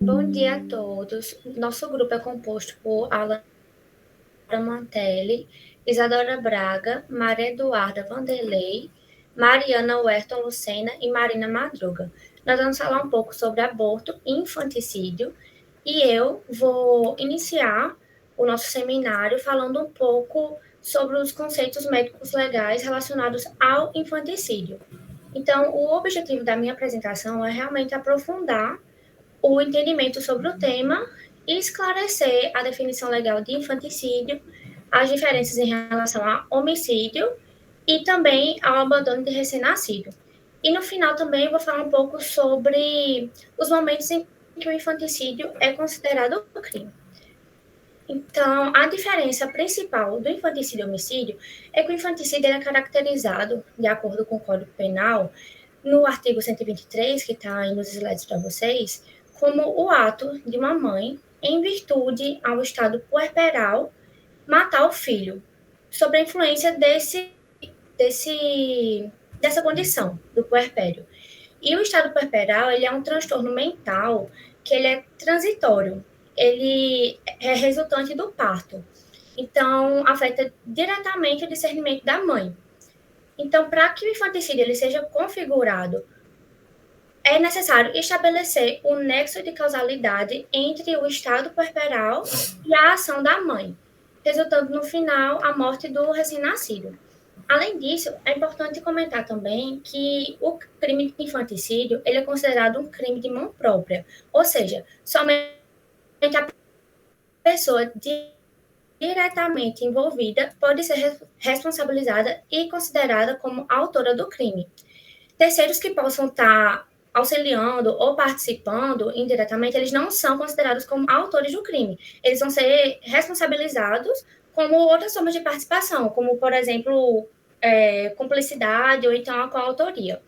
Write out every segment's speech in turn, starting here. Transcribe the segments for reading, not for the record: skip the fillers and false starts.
Bom dia a todos. Nosso grupo é composto por Alan Mantelli, Isadora Braga, Maria Eduarda Vanderlei, Mariana Werton Lucena e Marina Madruga. Nós vamos falar um pouco sobre aborto e infanticídio e eu vou iniciar o nosso seminário falando um pouco sobre os conceitos médicos legais relacionados ao infanticídio. Então, o objetivo da minha apresentação é realmente aprofundar o entendimento sobre o tema e esclarecer a definição legal de infanticídio, as diferenças em relação a homicídio e também ao abandono de recém-nascido. E no final também eu vou falar um pouco sobre os momentos em que o infanticídio é considerado crime. Então, a diferença principal do infanticídio e homicídio é que o infanticídio é caracterizado, de acordo com o Código Penal, no artigo 123, que está aí nos slides para vocês, como o ato de uma mãe, em virtude ao estado puerperal, matar o filho, sob a influência dessa condição do puerpério. E o estado puerperal, ele é um transtorno mental que ele é transitório, ele é resultante do parto. Então, afeta diretamente o discernimento da mãe. Então, para que o infanticídio ele seja configurado, é necessário estabelecer o nexo de causalidade entre o estado puerperal e a ação da mãe, resultando no final a morte do recém-nascido. Além disso, é importante comentar também que o crime de infanticídio ele é considerado um crime de mão própria, ou seja, somente a pessoa diretamente envolvida pode ser responsabilizada e considerada como autora do crime. Terceiros que possam estar auxiliando ou participando indiretamente, eles não são considerados como autores do crime. Eles vão ser responsabilizados como outras formas de participação, como, por exemplo, cumplicidade ou então a coautoria.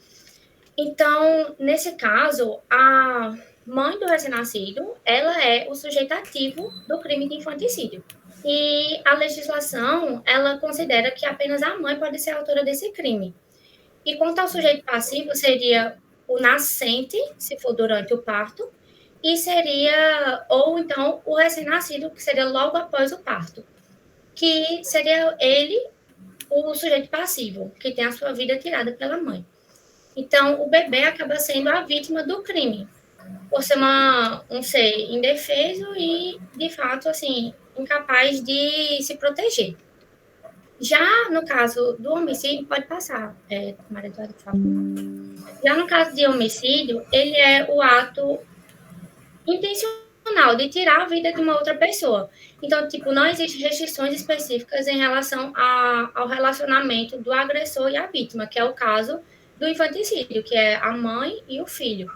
Então, nesse caso, a mãe do recém-nascido, ela é o sujeito ativo do crime de infanticídio. E a legislação, ela considera que apenas a mãe pode ser autora desse crime. E quanto ao sujeito passivo, seria o nascente, se for durante o parto, e seria, ou então, o recém-nascido, que seria logo após o parto, que seria ele o sujeito passivo, que tem a sua vida tirada pela mãe. Então, o bebê acaba sendo a vítima do crime, por ser um ser indefeso e, de fato, assim, incapaz de se proteger. Já no caso do homicídio, pode passar, Maria Eduarda, por favor. Já no caso de homicídio, ele é o ato intencional de tirar a vida de uma outra pessoa. Então, tipo, não existem restrições específicas em relação ao relacionamento do agressor e a vítima, que é o caso do infanticídio, que é a mãe e o filho.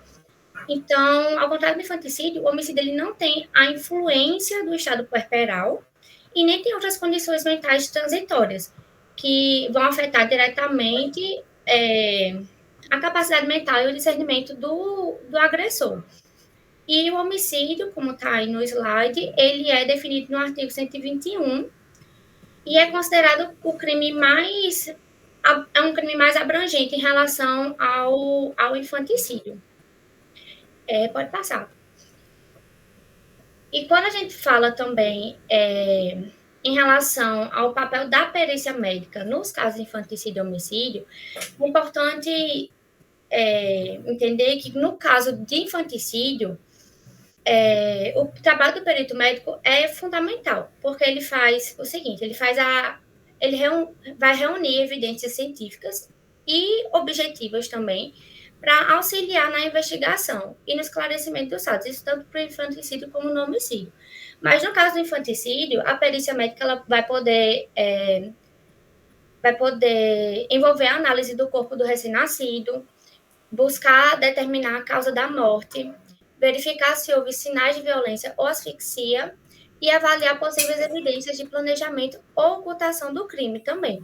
Então, ao contrário do infanticídio, o homicídio ele não tem a influência do estado puerperal e nem tem outras condições mentais transitórias que vão afetar diretamente a capacidade mental e o discernimento do agressor. E o homicídio, como está aí no slide, ele é definido no artigo 121 e é considerado o crime mais é um crime mais abrangente em relação ao infanticídio. Pode passar. E quando a gente fala também em relação ao papel da perícia médica nos casos de infanticídio e homicídio, é importante entender que no caso de infanticídio, o trabalho do perito médico é fundamental, porque ele faz o seguinte, vai reunir evidências científicas e objetivas também para auxiliar na investigação e no esclarecimento dos fatos, isso tanto para o infanticídio como no homicídio. Mas no caso do infanticídio, a perícia médica ela vai poder envolver a análise do corpo do recém-nascido, buscar determinar a causa da morte, verificar se houve sinais de violência ou asfixia e avaliar possíveis evidências de planejamento ou ocultação do crime também.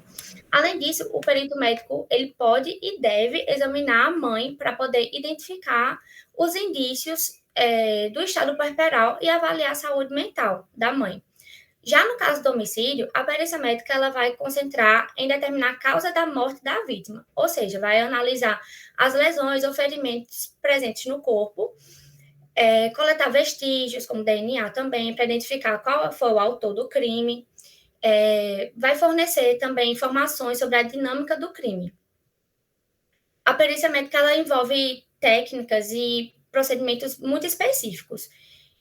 Além disso, o perito médico ele pode e deve examinar a mãe para poder identificar os indícios do estado puerperal e avaliar a saúde mental da mãe. Já no caso do homicídio, a perícia médica ela vai concentrar em determinar a causa da morte da vítima, ou seja, vai analisar as lesões ou ferimentos presentes no corpo, coletar vestígios, como DNA também, para identificar qual foi o autor do crime. Vai fornecer também informações sobre a dinâmica do crime. A perícia médica ela envolve técnicas e procedimentos muito específicos,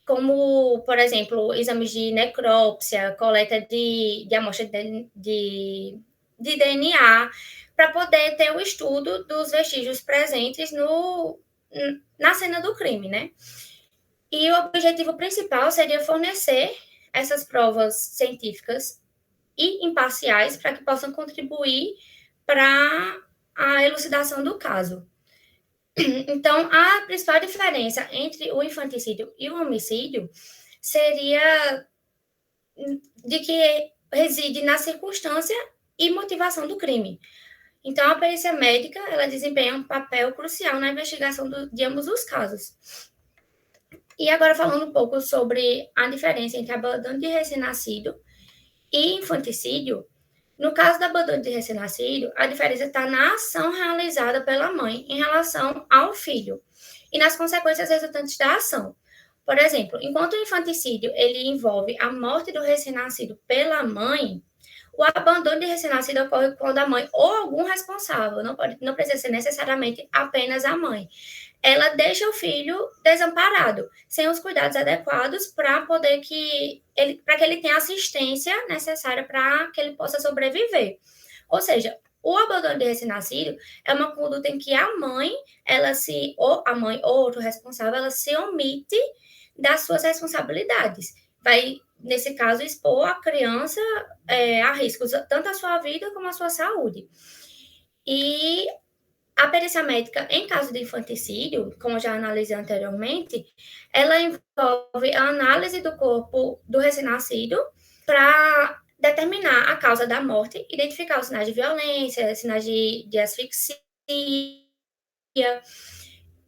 como, por exemplo, exames de necrópsia, coleta de amostra de DNA, para poder ter o estudo dos vestígios presentes na cena do crime, né? E o objetivo principal seria fornecer essas provas científicas e imparciais para que possam contribuir para a elucidação do caso. Então, a principal diferença entre o infanticídio e o homicídio seria de que reside na circunstância e motivação do crime. Então, a perícia médica ela desempenha um papel crucial na investigação de ambos os casos. E agora falando um pouco sobre a diferença entre abandono de recém-nascido e infanticídio, no caso do abandono de recém-nascido, a diferença está na ação realizada pela mãe em relação ao filho e nas consequências resultantes da ação. Por exemplo, enquanto o infanticídio ele envolve a morte do recém-nascido pela mãe, o abandono de recém-nascido ocorre quando a mãe ou algum responsável, não precisa ser necessariamente apenas a mãe, ela deixa o filho desamparado, sem os cuidados adequados para que ele tenha assistência necessária para que ele possa sobreviver. Ou seja, o abandono de recém-nascido é uma conduta em que a mãe, ou a mãe ou outro responsável, ela se omite das suas responsabilidades. Vai, nesse caso, expor a criança a riscos, tanto a sua vida como a sua saúde. E a perícia médica, em caso de infanticídio, como eu já analisei anteriormente, ela envolve a análise do corpo do recém-nascido para determinar a causa da morte, identificar os sinais de violência, sinais de asfixia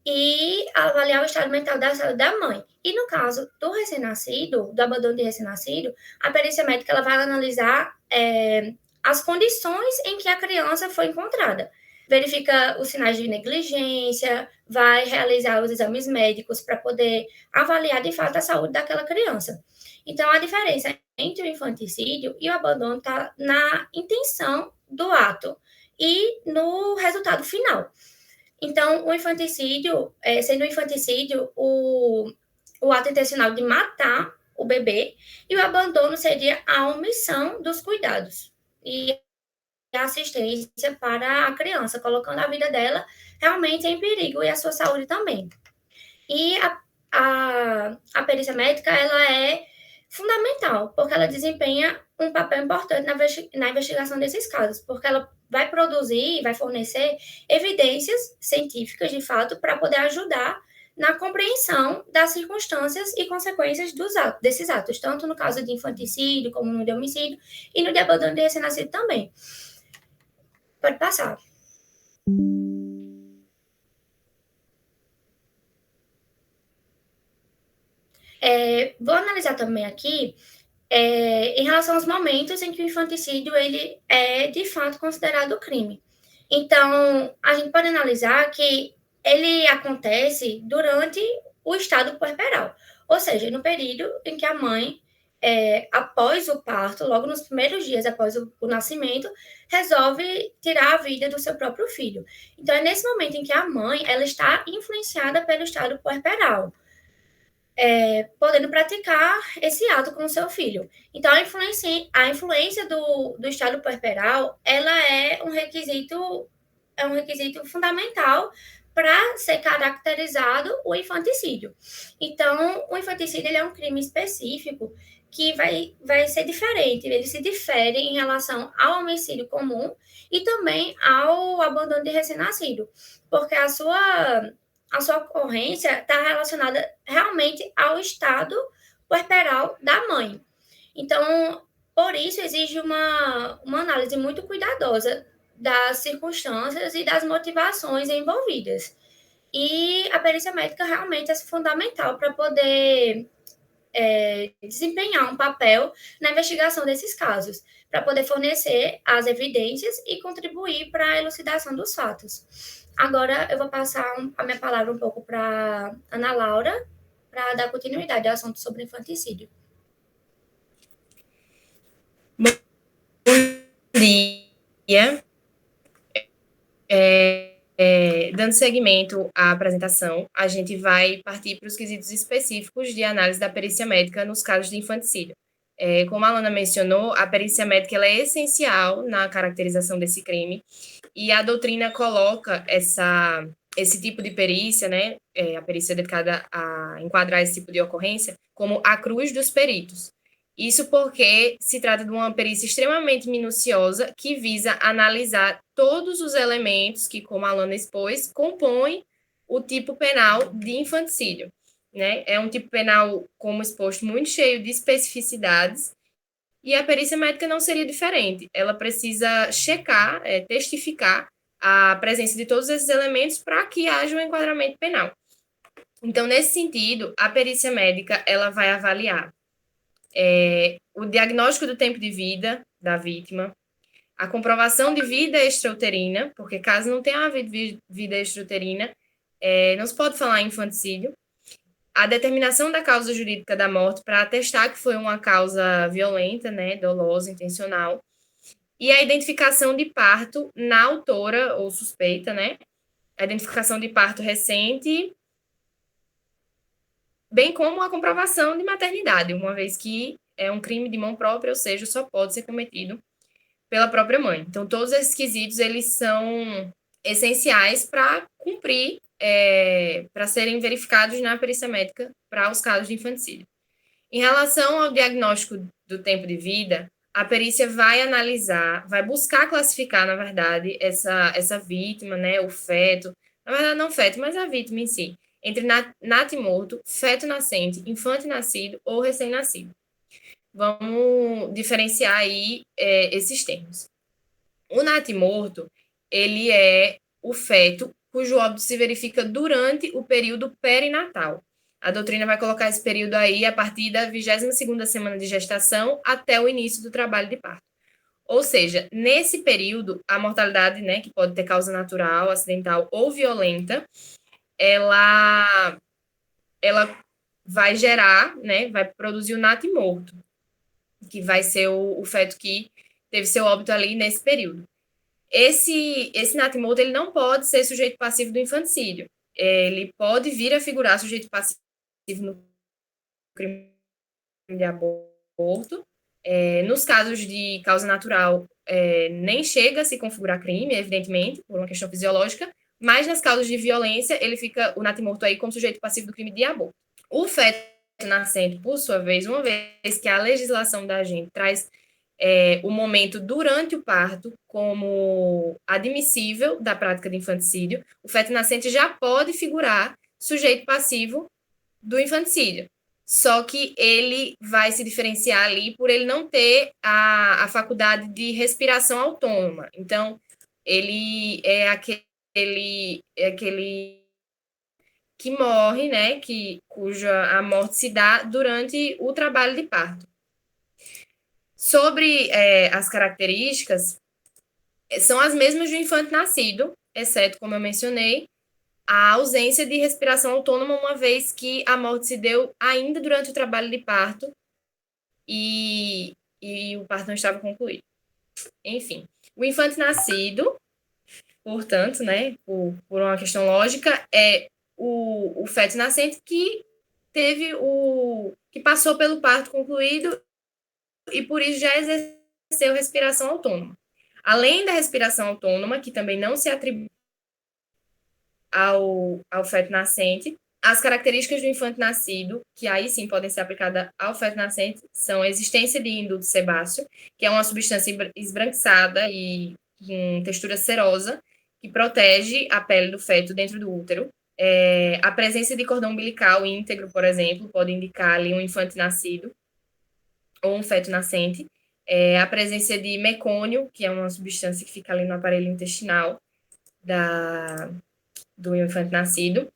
e avaliar o estado mental da saúde da mãe. E no caso do recém-nascido, do abandono de recém-nascido, a perícia médica ela vai analisar as condições em que a criança foi encontrada. Verifica os sinais de negligência, vai realizar os exames médicos para poder avaliar de fato a saúde daquela criança. Então, a diferença entre o infanticídio e o abandono está na intenção do ato e no resultado final. Então, o infanticídio, sendo o infanticídio o ato intencional de matar o bebê, e o abandono seria a omissão dos cuidados e a assistência para a criança, colocando a vida dela realmente em perigo e a sua saúde também. E a perícia médica, ela é fundamental, porque ela desempenha um papel importante na investigação desses casos, porque ela vai produzir, vai fornecer evidências científicas, de fato, para poder ajudar na compreensão das circunstâncias e consequências desses atos, tanto no caso de infanticídio, como no de homicídio, e no de abandono de recém-nascido também. Pode passar. Vou analisar também aqui em relação aos momentos em que o infanticídio ele é de fato considerado crime. Então, a gente pode analisar que ele acontece durante o estado puerperal, ou seja, no período em que a mãe, após o parto, logo nos primeiros dias após o nascimento, resolve tirar a vida do seu próprio filho. Então, é nesse momento em que a mãe ela está influenciada pelo estado puerperal, podendo praticar esse ato com o seu filho. Então, a influência do estado puerperal, ela é um requisito fundamental para ser caracterizado o infanticídio. Então, o infanticídio ele é um crime específico que vai ser diferente, ele se difere em relação ao homicídio comum e também ao abandono de recém-nascido, porque a sua ocorrência está relacionada realmente ao estado puerperal da mãe. Então, por isso, exige uma análise muito cuidadosa das circunstâncias e das motivações envolvidas. E a perícia médica realmente é fundamental para poder desempenhar um papel na investigação desses casos, para poder fornecer as evidências e contribuir para a elucidação dos fatos. Agora eu vou passar a minha palavra um pouco para Ana Laura. para dar continuidade ao assunto sobre infanticídio. Bom dia. Dando seguimento à apresentação, a gente vai partir para os quesitos específicos de análise da perícia médica nos casos de infanticídio. Como a Alana mencionou, a perícia médica ela é essencial na caracterização desse crime e a doutrina coloca esse tipo de perícia, né, a perícia dedicada a enquadrar esse tipo de ocorrência, como a cruz dos peritos. Isso porque se trata de uma perícia extremamente minuciosa que visa analisar todos os elementos que, como a Alana expôs, compõem o tipo penal de infanticídio. Né? É um tipo penal, como exposto, muito cheio de especificidades e a perícia médica não seria diferente. Ela precisa checar, testificar a presença de todos esses elementos para que haja um enquadramento penal. Então, nesse sentido, a perícia médica ela vai avaliar o diagnóstico do tempo de vida da vítima, a comprovação de vida extrauterina, porque caso não tenha havido vida extrauterina, não se pode falar em infanticídio, a determinação da causa jurídica da morte para atestar que foi uma causa violenta, né, dolosa, intencional, e a identificação de parto na autora ou suspeita, né, a identificação de parto recente, bem como a comprovação de maternidade, uma vez que é um crime de mão própria, ou seja, só pode ser cometido pela própria mãe. Então, todos esses quesitos, eles são essenciais para cumprir, para serem verificados na perícia médica para os casos de infanticídio. Em relação ao diagnóstico do tempo de vida, a perícia vai analisar, vai buscar classificar, na verdade, essa vítima, né, o feto, na verdade não feto, mas a vítima em si, entre natimorto, feto nascente, infante nascido ou recém-nascido. Vamos diferenciar aí esses termos. O natimorto, ele é o feto cujo óbito se verifica durante o período perinatal. A doutrina vai colocar esse período aí a partir da 22ª semana de gestação até o início do trabalho de parto. Ou seja, nesse período, a mortalidade, né, que pode ter causa natural, acidental ou violenta, ela vai gerar, né, vai produzir o natimorto, que vai ser o feto que teve seu óbito ali nesse período. Esse natimorto, ele não pode ser sujeito passivo do infanticídio. Ele pode vir a figurar sujeito passivo no crime de aborto. Nos casos de causa natural, nem chega a se configurar crime, evidentemente, por uma questão fisiológica, mas nas causas de violência, ele fica, o natimorto aí, como sujeito passivo do crime de aborto. O feto nascente, por sua vez, uma vez que a legislação da gente traz o momento durante o parto como admissível da prática de infanticídio, o feto nascente já pode figurar sujeito passivo do infanticídio. Só que ele vai se diferenciar ali por ele não ter a faculdade de respiração autônoma. Então, ele é aquele que morre, né, cuja a morte se dá durante o trabalho de parto. Sobre as características, são as mesmas do infante nascido, exceto, como eu mencionei, a ausência de respiração autônoma, uma vez que a morte se deu ainda durante o trabalho de parto e o parto não estava concluído. Enfim, o infante nascido, portanto, né, por uma questão lógica, é o feto nascente que que passou pelo parto concluído e por isso já exerceu respiração autônoma. Além da respiração autônoma, que também não se atribui ao feto nascente, as características do infante nascido, que aí sim podem ser aplicadas ao feto nascente, são a existência de indúbio sebáceo, que é uma substância esbranquiçada e com textura cerosa, que protege a pele do feto dentro do útero. A presença de cordão umbilical íntegro, por exemplo, pode indicar ali um infante nascido ou um feto nascente. A presença de mecônio, que é uma substância que fica ali no aparelho intestinal do infante nascido,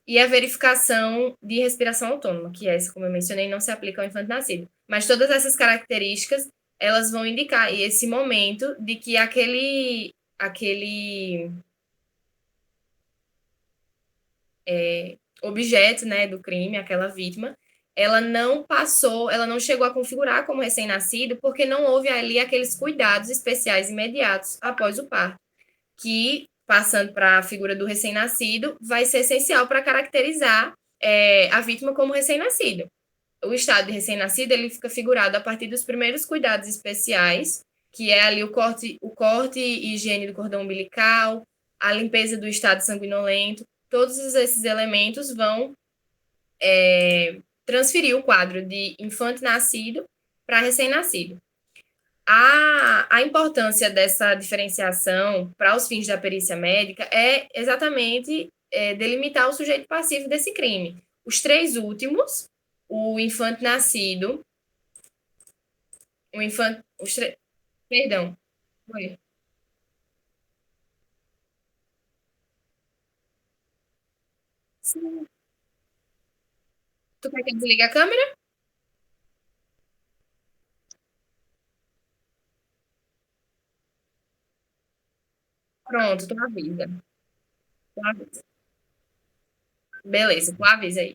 e a verificação de respiração autônoma, que essa, como eu mencionei, não se aplica ao infante nascido. Mas todas essas características, elas vão indicar esse momento de que aquele objeto, né, do crime, aquela vítima, ela não chegou a configurar como recém-nascido, porque não houve ali aqueles cuidados especiais imediatos após o parto, que, passando para a figura do recém-nascido, vai ser essencial para caracterizar a vítima como recém-nascido. O estado de recém-nascido, ele fica figurado a partir dos primeiros cuidados especiais, que é ali o corte e higiene do cordão umbilical, a limpeza do estado sanguinolento. Todos esses elementos vão transferir o quadro de infante nascido para recém-nascido. A importância dessa diferenciação para os fins da perícia médica é exatamente delimitar o sujeito passivo desse crime. Os três últimos, o infante nascido, o infante, perdão, foi. Sim. Tu quer que eu desligue a câmera? Pronto, tu avisa. Tu avisa. Beleza, tu avisa aí.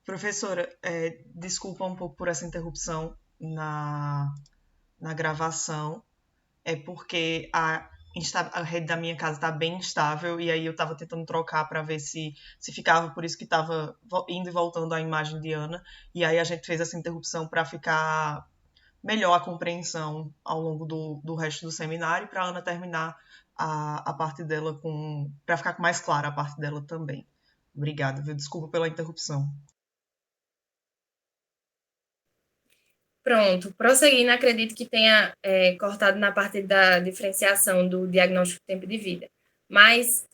Professora, desculpa um pouco por essa interrupção na gravação. É porque a rede da minha casa está bem instável e aí eu estava tentando trocar para ver se ficava, por isso que estava indo e voltando a imagem de Ana. E aí a gente fez essa interrupção para ficar melhor a compreensão ao longo do resto do seminário, para a Ana terminar a parte dela para ficar mais clara a parte dela também. Obrigada, viu? Desculpa pela interrupção. Pronto, prosseguindo, acredito que tenha cortado na parte da diferenciação do diagnóstico de tempo de vida. Mas,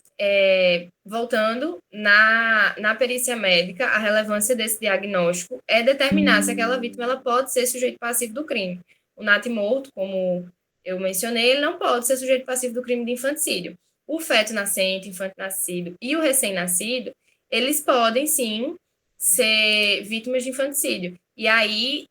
voltando, na perícia médica, a relevância desse diagnóstico é determinar se aquela vítima ela pode ser sujeito passivo do crime. O natimorto, como eu mencionei, ele não pode ser sujeito passivo do crime de infanticídio. O feto nascente, infante nascido e o recém-nascido, eles podem, sim, ser vítimas de infanticídio. E aí,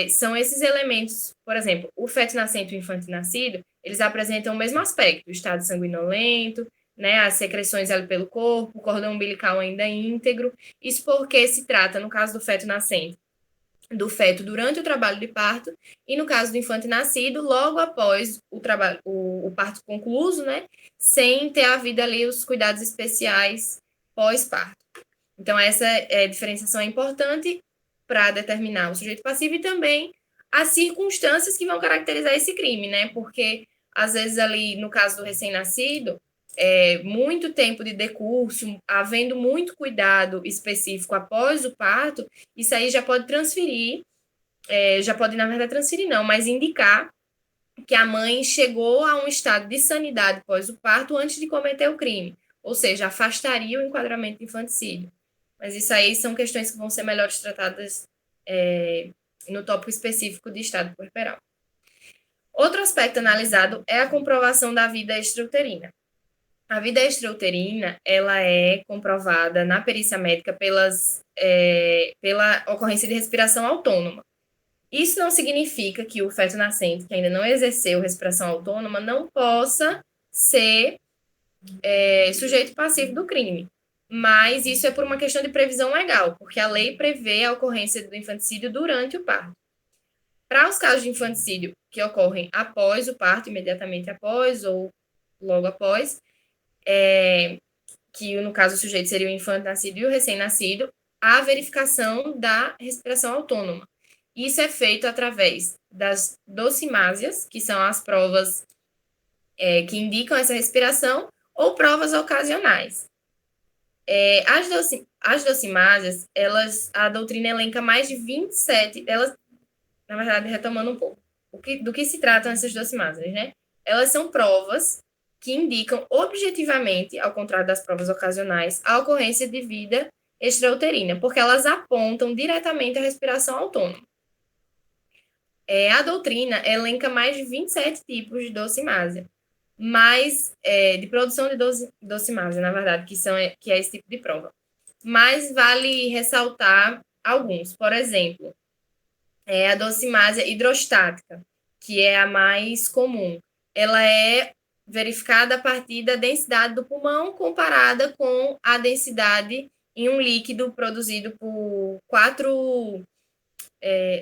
são esses elementos, por exemplo, o feto nascente e o infante nascido, eles apresentam o mesmo aspecto, o estado sanguinolento, né, as secreções ali pelo corpo, o cordão umbilical ainda íntegro. Isso porque se trata, no caso do feto nascente, do feto durante o trabalho de parto, e no caso do infante nascido, logo após o parto concluído, né, sem ter havido ali os cuidados especiais pós-parto. Então, essa diferenciação é importante para determinar o sujeito passivo e também as circunstâncias que vão caracterizar esse crime, né? Porque, às vezes, ali, no caso do recém-nascido, muito tempo de decurso, havendo muito cuidado específico após o parto, isso aí já pode transferir, já pode, na verdade, transferir não, mas indicar que a mãe chegou a um estado de sanidade após o parto antes de cometer o crime, ou seja, afastaria o enquadramento de infanticídio. Mas isso aí são questões que vão ser melhores tratadas no tópico específico de estado puerperal. Outro aspecto analisado é a comprovação da vida extrauterina. A vida extrauterina, ela é comprovada na perícia médica pela ocorrência de respiração autônoma. Isso não significa que o feto nascente, que ainda não exerceu respiração autônoma, não possa ser sujeito passivo do crime. Mas isso é por uma questão de previsão legal, porque a lei prevê a ocorrência do infanticídio durante o parto. Para os casos de infanticídio que ocorrem após o parto, imediatamente após ou logo após, que no caso o sujeito seria o infante nascido e o recém-nascido, a verificação da respiração autônoma. Isso é feito através das docimásias, que são as provas que indicam essa respiração, ou provas ocasionais. As docimásias, a doutrina elenca mais de 27, elas, na verdade, retomando um pouco, do que se tratam essas docimásias, né? Elas são provas que indicam objetivamente, ao contrário das provas ocasionais, a ocorrência de vida extrauterina, porque elas apontam diretamente a respiração autônoma. A doutrina elenca mais de 27 tipos de docimásia, mas de produção de docimásia, na verdade, que é esse tipo de prova. Mas vale ressaltar alguns. Por exemplo, a docimásia hidrostática, que é a mais comum. Ela é verificada a partir da densidade do pulmão comparada com a densidade em um líquido produzido por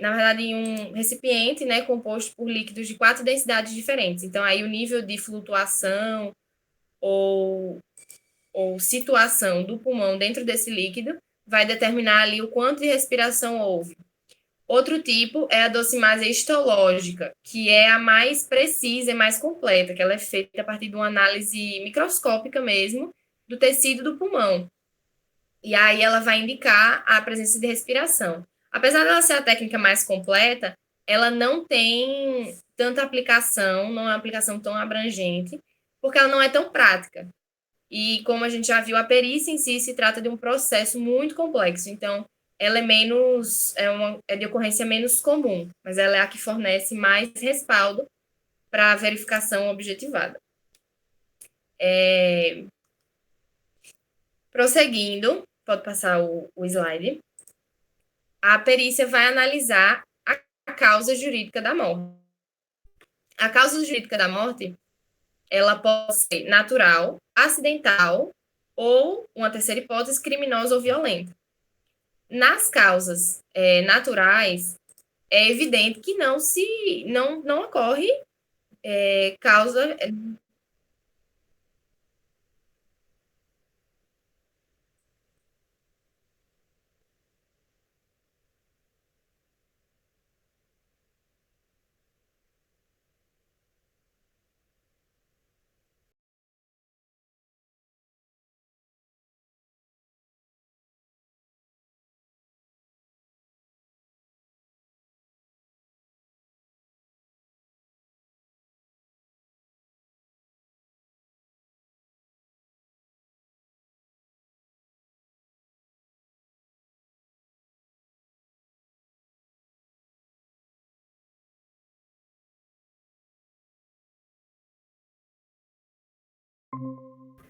na verdade, em um recipiente, né, composto por líquidos de 4 densidades diferentes. Então, aí o nível de flutuação ou situação do pulmão dentro desse líquido vai determinar ali o quanto de respiração houve. Outro tipo é a docimásia histológica, que é a mais precisa e mais completa, que ela é feita a partir de uma análise microscópica mesmo do tecido do pulmão. E aí ela vai indicar a presença de respiração. Apesar dela ser a técnica mais completa, ela não tem tanta aplicação, não é uma aplicação tão abrangente, porque ela não é tão prática. E como a gente já viu, a perícia em si se trata de um processo muito complexo. Então, ela é de ocorrência menos comum, mas ela é a que fornece mais respaldo para a verificação objetivada. Prosseguindo, pode passar o slide. A perícia vai analisar a causa jurídica da morte. A causa jurídica da morte, ela pode ser natural, acidental ou, uma terceira hipótese, criminosa ou violenta. Nas causas naturais, é evidente que não ocorre causa.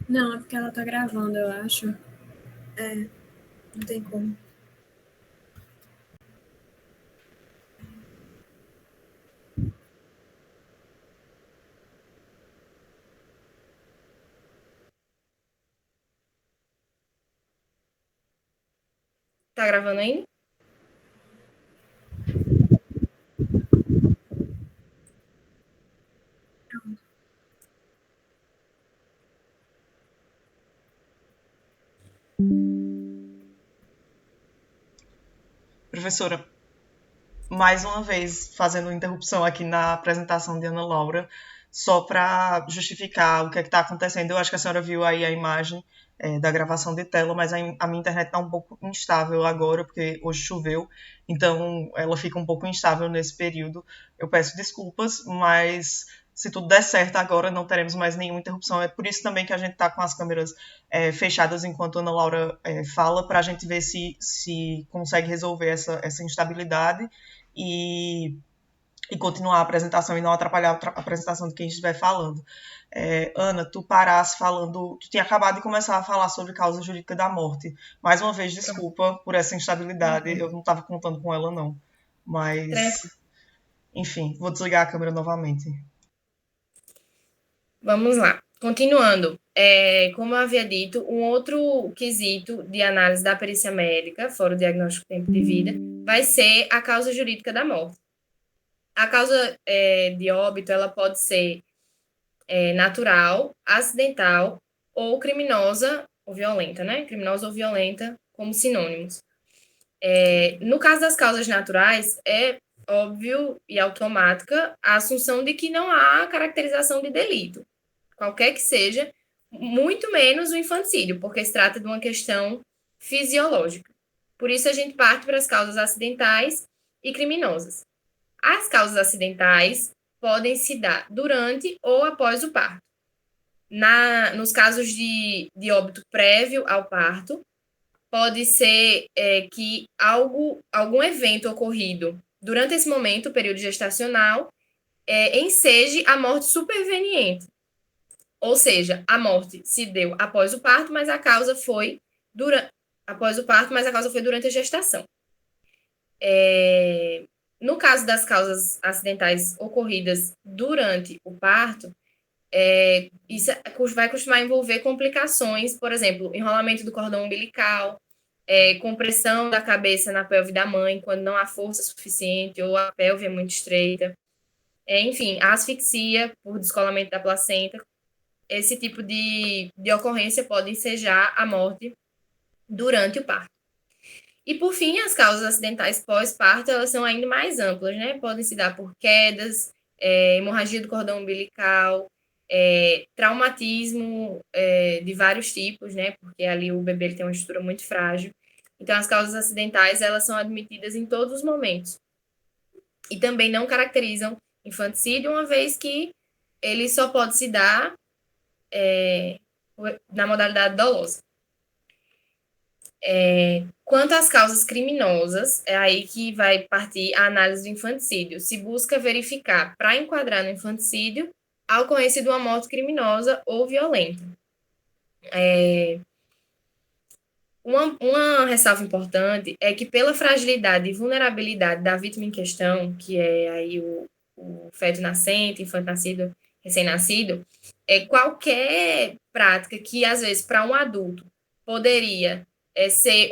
Não, é porque ela tá gravando, eu acho. Não tem como. Tá gravando ainda? Professora, mais uma vez fazendo interrupção aqui na apresentação de Ana Laura, só para justificar o que está acontecendo. Eu acho que a senhora viu aí a imagem da gravação de tela, mas a minha internet está um pouco instável agora, porque hoje choveu, então ela fica um pouco instável nesse período. Eu peço desculpas, mas se tudo der certo agora, não teremos mais nenhuma interrupção. É por isso também que a gente está com as câmeras fechadas enquanto a Ana Laura fala, para a gente ver se consegue resolver essa instabilidade e continuar a apresentação e não atrapalhar a apresentação de quem estiver falando. Ana, tu parasse falando... Tu tinha acabado de começar a falar sobre causa jurídica da morte. Mais uma vez, desculpa por essa instabilidade. Eu não estava contando com ela, não. Mas... Enfim, vou desligar a câmera novamente. Vamos lá. Continuando. Como eu havia dito, um outro quesito de análise da perícia médica, fora o diagnóstico tempo de vida, vai ser a causa jurídica da morte. A causa de óbito, ela pode ser natural, acidental ou criminosa ou violenta, né? Criminosa ou violenta como sinônimos. No caso das causas naturais, é óbvio e automática a assunção de que não há caracterização de delito, qualquer que seja, muito menos o infanticídio, porque se trata de uma questão fisiológica. Por isso, a gente parte para as causas acidentais e criminosas. As causas acidentais podem se dar durante ou após o parto. Nos casos de óbito prévio ao parto, pode ser que algum evento ocorrido durante esse momento, o período gestacional, enseje a morte superveniente. Ou seja, a morte se deu após o parto, mas a causa foi durante a gestação. No caso das causas acidentais ocorridas durante o parto, isso vai costumar envolver complicações, por exemplo, enrolamento do cordão umbilical, compressão da cabeça na pelve da mãe, quando não há força suficiente ou a pelve é muito estreita. Enfim, asfixia por descolamento da placenta. Esse tipo de ocorrência pode ensejar a morte durante o parto. E, por fim, as causas acidentais pós-parto, elas são ainda mais amplas, né? Podem se dar por quedas, hemorragia do cordão umbilical, traumatismo de vários tipos, né? Porque ali o bebê ele tem uma estrutura muito frágil. Então, as causas acidentais, elas são admitidas em todos os momentos. E também não caracterizam infanticídio, uma vez que ele só pode se dar na modalidade dolosa. Quanto às causas criminosas, é aí que vai partir a análise do infanticídio. Se busca verificar, para enquadrar no infanticídio, a ocorrência de uma morte criminosa ou violenta. Uma ressalva importante é que, pela fragilidade e vulnerabilidade da vítima em questão, que é aí o feto nascente, infante nascido, recém-nascido, qualquer prática que, às vezes, para um adulto poderia ser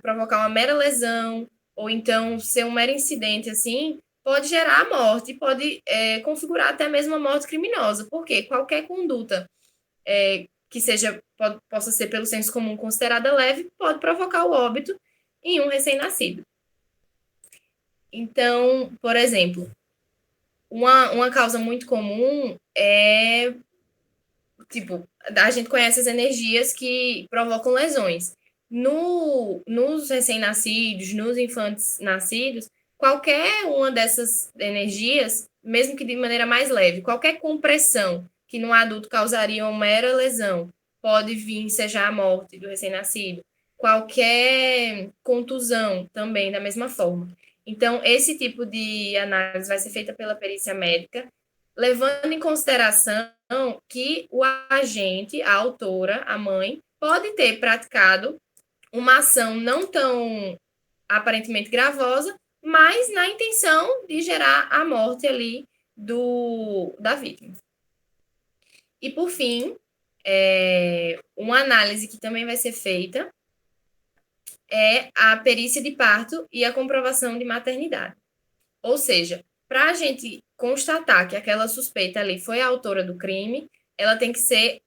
provocar uma mera lesão, ou então ser um mero incidente, assim, pode gerar a morte, pode configurar até mesmo a morte criminosa, porque qualquer conduta que possa ser pelo senso comum considerada leve, pode provocar o óbito em um recém-nascido. Então, por exemplo, uma causa muito comum é, a gente conhece as energias que provocam lesões. Nos recém-nascidos, nos infantes nascidos, qualquer uma dessas energias, mesmo que de maneira mais leve, qualquer compressão que no adulto causaria uma mera lesão, pode vir ensejar a morte do recém-nascido. Qualquer contusão também, da mesma forma. Então, esse tipo de análise vai ser feita pela perícia médica, levando em consideração que o agente, a autora, a mãe, pode ter praticado uma ação não tão aparentemente gravosa, mas na intenção de gerar a morte ali da vítima. E, por fim, uma análise que também vai ser feita é a perícia de parto e a comprovação de maternidade. Ou seja, para a gente constatar que aquela suspeita ali foi a autora do crime, ela tem que ser,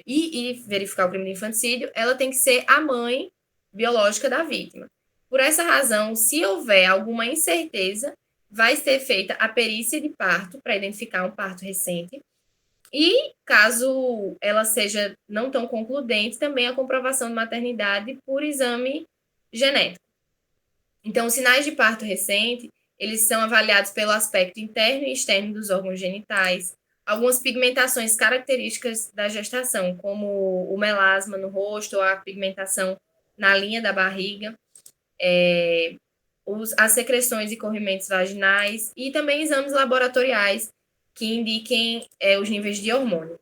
e verificar o crime de infanticídio, ela tem que ser a mãe biológica da vítima. Por essa razão, se houver alguma incerteza, vai ser feita a perícia de parto para identificar um parto recente. E, caso ela seja não tão concludente, também a comprovação de maternidade por exame genético. Então, os sinais de parto recente, eles são avaliados pelo aspecto interno e externo dos órgãos genitais, algumas pigmentações características da gestação, como o melasma no rosto ou a pigmentação na linha da barriga, as secreções e corrimentos vaginais e também exames laboratoriais que indiquem os níveis de hormônio.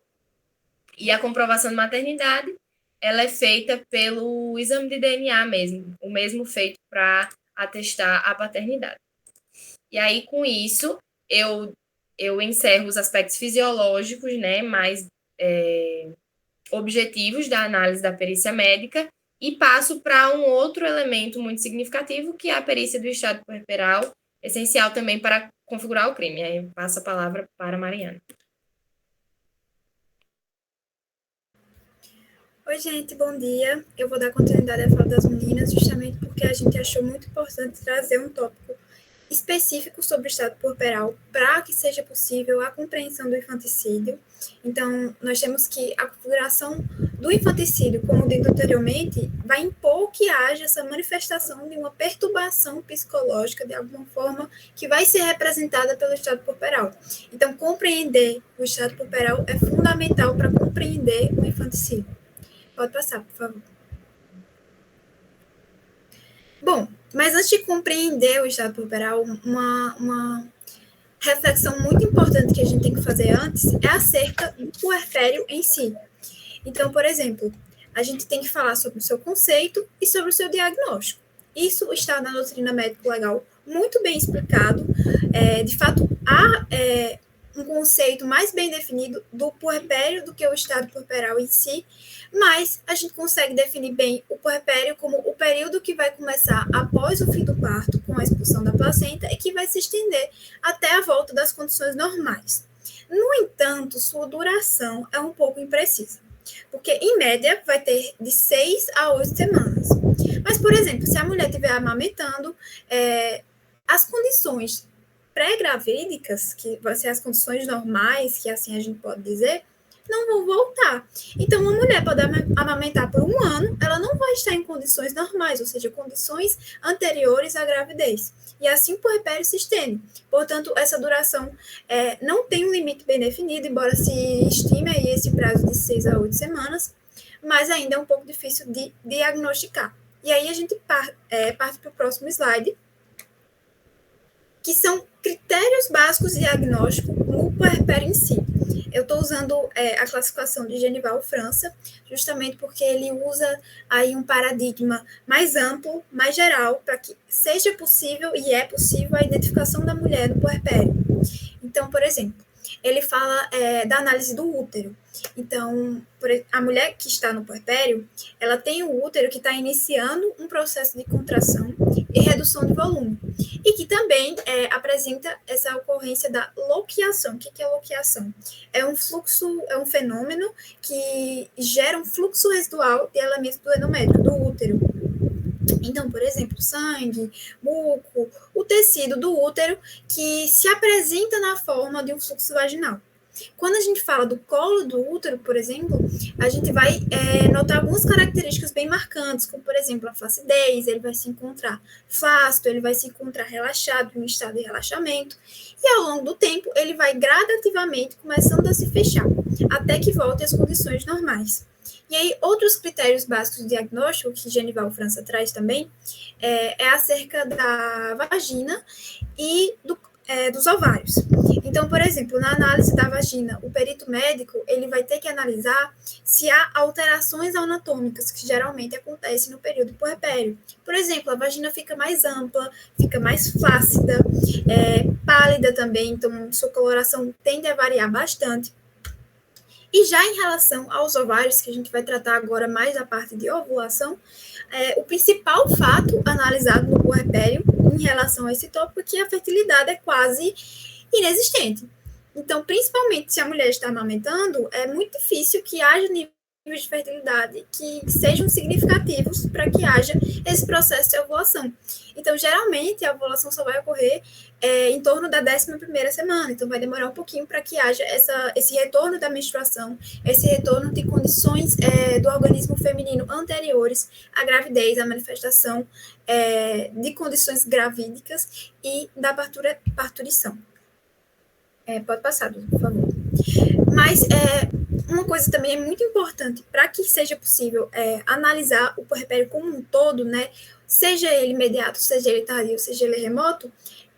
E a comprovação de maternidade, ela é feita pelo exame de DNA mesmo, o mesmo feito para atestar a paternidade. E aí, com isso, eu encerro os aspectos fisiológicos, né, mais objetivos da análise da perícia médica e passo para um outro elemento muito significativo, que é a perícia do estado puerperal, essencial também para configurar o crime. Aí eu passo a palavra para a Mariana. Oi, gente, bom dia. Eu vou dar continuidade à fala das meninas, justamente porque a gente achou muito importante trazer um tópico específico sobre o estado puerperal para que seja possível a compreensão do infanticídio. Então, nós temos que a configuração do infanticídio, como dito anteriormente, vai impor que haja essa manifestação de uma perturbação psicológica, de alguma forma, que vai ser representada pelo estado puerperal. Então, compreender o estado puerperal é fundamental para compreender o infanticídio. Pode passar, por favor. Bom, mas antes de compreender o estado puerperal, uma reflexão muito importante que a gente tem que fazer antes é acerca do puerpério em si. Então, por exemplo, a gente tem que falar sobre o seu conceito e sobre o seu diagnóstico. Isso está na doutrina médico-legal muito bem explicado. De fato, há um conceito mais bem definido do puerpério do que o estado puerperal em si, mas a gente consegue definir bem o puerpério como o período que vai começar após o fim do parto, com a expulsão da placenta, e que vai se estender até a volta das condições normais. No entanto, sua duração é um pouco imprecisa, porque, em média, vai ter de 6 a 8 semanas. Mas, por exemplo, se a mulher estiver amamentando, as condições pré-gravídicas, que vão ser as condições normais, que assim a gente pode dizer, não vão voltar. Então, uma mulher pode amamentar por 1 ano, ela não vai estar em condições normais, ou seja, condições anteriores à gravidez. E assim o puerpério se estende. Portanto, essa duração não tem um limite bem definido, embora se estime aí esse prazo de 6 a 8 semanas, mas ainda é um pouco difícil de diagnosticar. E aí a gente parte para o próximo slide, que são critérios básicos de diagnóstico no puerpério em si. Eu estou usando a classificação de Genival França, justamente porque ele usa aí um paradigma mais amplo, mais geral, para que seja possível, e é possível, a identificação da mulher no puerpério. Então, por exemplo, ele fala da análise do útero. Então, a mulher que está no puerpério, ela tem o útero que está iniciando um processo de contração e redução de volume, e que também apresenta essa ocorrência da loquiação. O que é loquiação? É um fluxo, é um fenômeno que gera um fluxo residual de elementos do endométrio, do útero. Então, por exemplo, sangue, muco, o tecido do útero que se apresenta na forma de um fluxo vaginal. Quando a gente fala do colo do útero, por exemplo, a gente vai notar algumas características bem marcantes, como, por exemplo, a flacidez, ele vai se encontrar flácido, ele vai se encontrar relaxado, em um estado de relaxamento, e ao longo do tempo ele vai gradativamente começando a se fechar, até que volte às condições normais. E aí, outros critérios básicos de diagnóstico, que Genival França traz também, é acerca da vagina e dos ovários. Então, por exemplo, na análise da vagina, o perito médico ele vai ter que analisar se há alterações anatômicas que geralmente acontecem no período puerpério. Por exemplo, a vagina fica mais ampla, fica mais flácida, pálida também, então sua coloração tende a variar bastante. E já em relação aos ovários, que a gente vai tratar agora mais da parte de ovulação, o principal fato analisado no puerpério em relação a esse tópico é que a fertilidade é quase inexistente. Então, principalmente se a mulher está amamentando, é muito difícil que haja níveis de fertilidade que sejam significativos para que haja esse processo de ovulação. Então, geralmente, a ovulação só vai ocorrer em torno da 11ª semana, então vai demorar um pouquinho para que haja esse retorno da menstruação, esse retorno de condições do organismo feminino anteriores à gravidez, à manifestação de condições gravídicas e da parturição. Pode passar, por favor. Mas uma coisa também é muito importante para que seja possível analisar o puerpério como um todo, né? Seja ele imediato, seja ele tardio, seja ele remoto,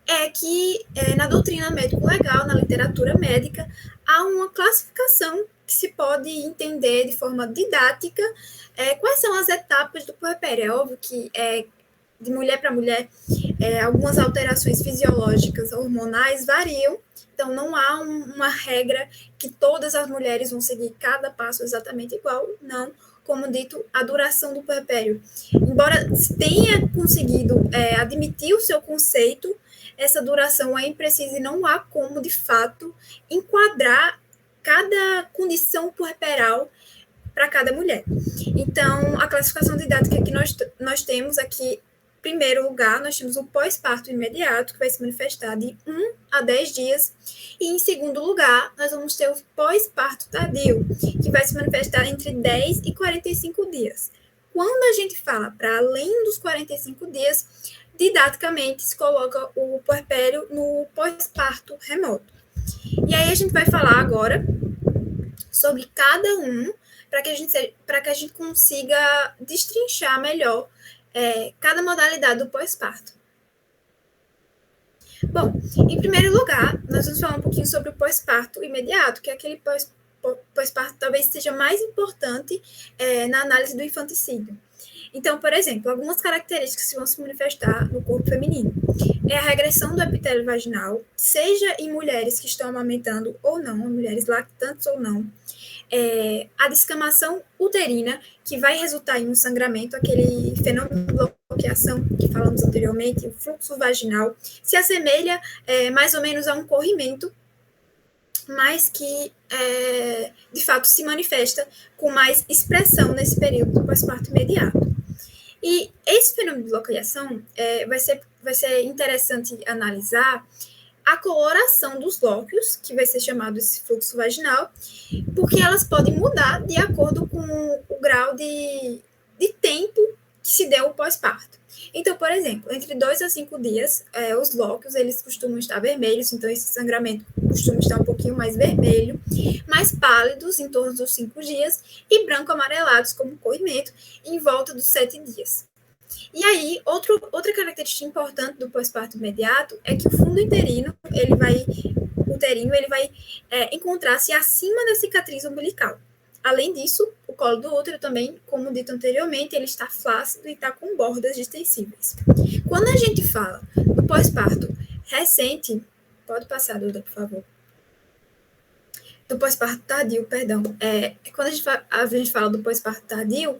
é que na doutrina médico-legal, na literatura médica, há uma classificação que se pode entender de forma didática quais são as etapas do puerpério. É óbvio que de mulher para mulher, algumas alterações fisiológicas, hormonais variam, então não há uma regra que todas as mulheres vão seguir cada passo exatamente igual, não. Como dito, a duração do puerpério, embora se tenha conseguido admitir o seu conceito, essa duração é imprecisa e não há como, de fato, enquadrar cada condição puerperal para cada mulher. Então, a classificação didática que nós temos aqui, em primeiro lugar, nós temos o pós-parto imediato, que vai se manifestar de 1 a 10 dias, e em segundo lugar, nós vamos ter o pós-parto tardio, que vai se manifestar entre 10 e 45 dias. Quando a gente fala para além dos 45 dias, didaticamente se coloca o puerpério no pós-parto remoto. E aí a gente vai falar agora sobre cada um, para que a gente consiga destrinchar melhor cada modalidade do pós-parto. Bom, em primeiro lugar, nós vamos falar um pouquinho sobre o pós-parto imediato, que é aquele pós-parto talvez seja mais importante na análise do infanticídio. Então, por exemplo, algumas características que vão se manifestar no corpo feminino é a regressão do epitélio vaginal, seja em mulheres que estão amamentando ou não, mulheres lactantes ou não, a descamação uterina, que vai resultar em um sangramento, aquele fenômeno de bloqueação que falamos anteriormente, o fluxo vaginal, se assemelha mais ou menos a um corrimento, mas que, de fato, se manifesta com mais expressão nesse período do pós-parto imediato. E esse fenômeno de bloqueação vai ser interessante analisar a coloração dos lóquios, que vai ser chamado esse fluxo vaginal, porque elas podem mudar de acordo com o grau de tempo que se deu o pós-parto. Então, por exemplo, entre 2 a 5 dias, os lóquios, eles costumam estar vermelhos, então esse sangramento costuma estar um pouquinho mais vermelho, mais pálidos em torno dos 5 dias e branco-amarelados como corrimento em volta dos 7 dias. E aí, outra característica importante do pós-parto imediato é que o fundo uterino, ele vai encontrar-se acima da cicatriz umbilical. Além disso, o colo do útero também, como dito anteriormente, ele está flácido e está com bordas distensíveis. Quando a gente fala do pós-parto recente, pode passar, Duda, por favor. Do pós-parto tardio, perdão. Quando a gente fala do pós-parto tardio,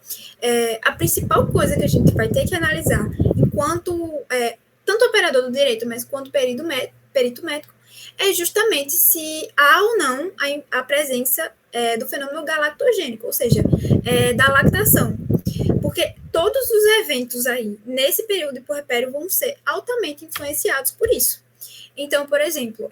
a principal coisa que a gente vai ter que analisar, enquanto tanto operador do direito, mas quanto perito médico, é justamente se há ou não a presença do fenômeno galactogênico, ou seja, da lactação. Porque todos os eventos aí, nesse período de puerpério, vão ser altamente influenciados por isso. Então, por exemplo,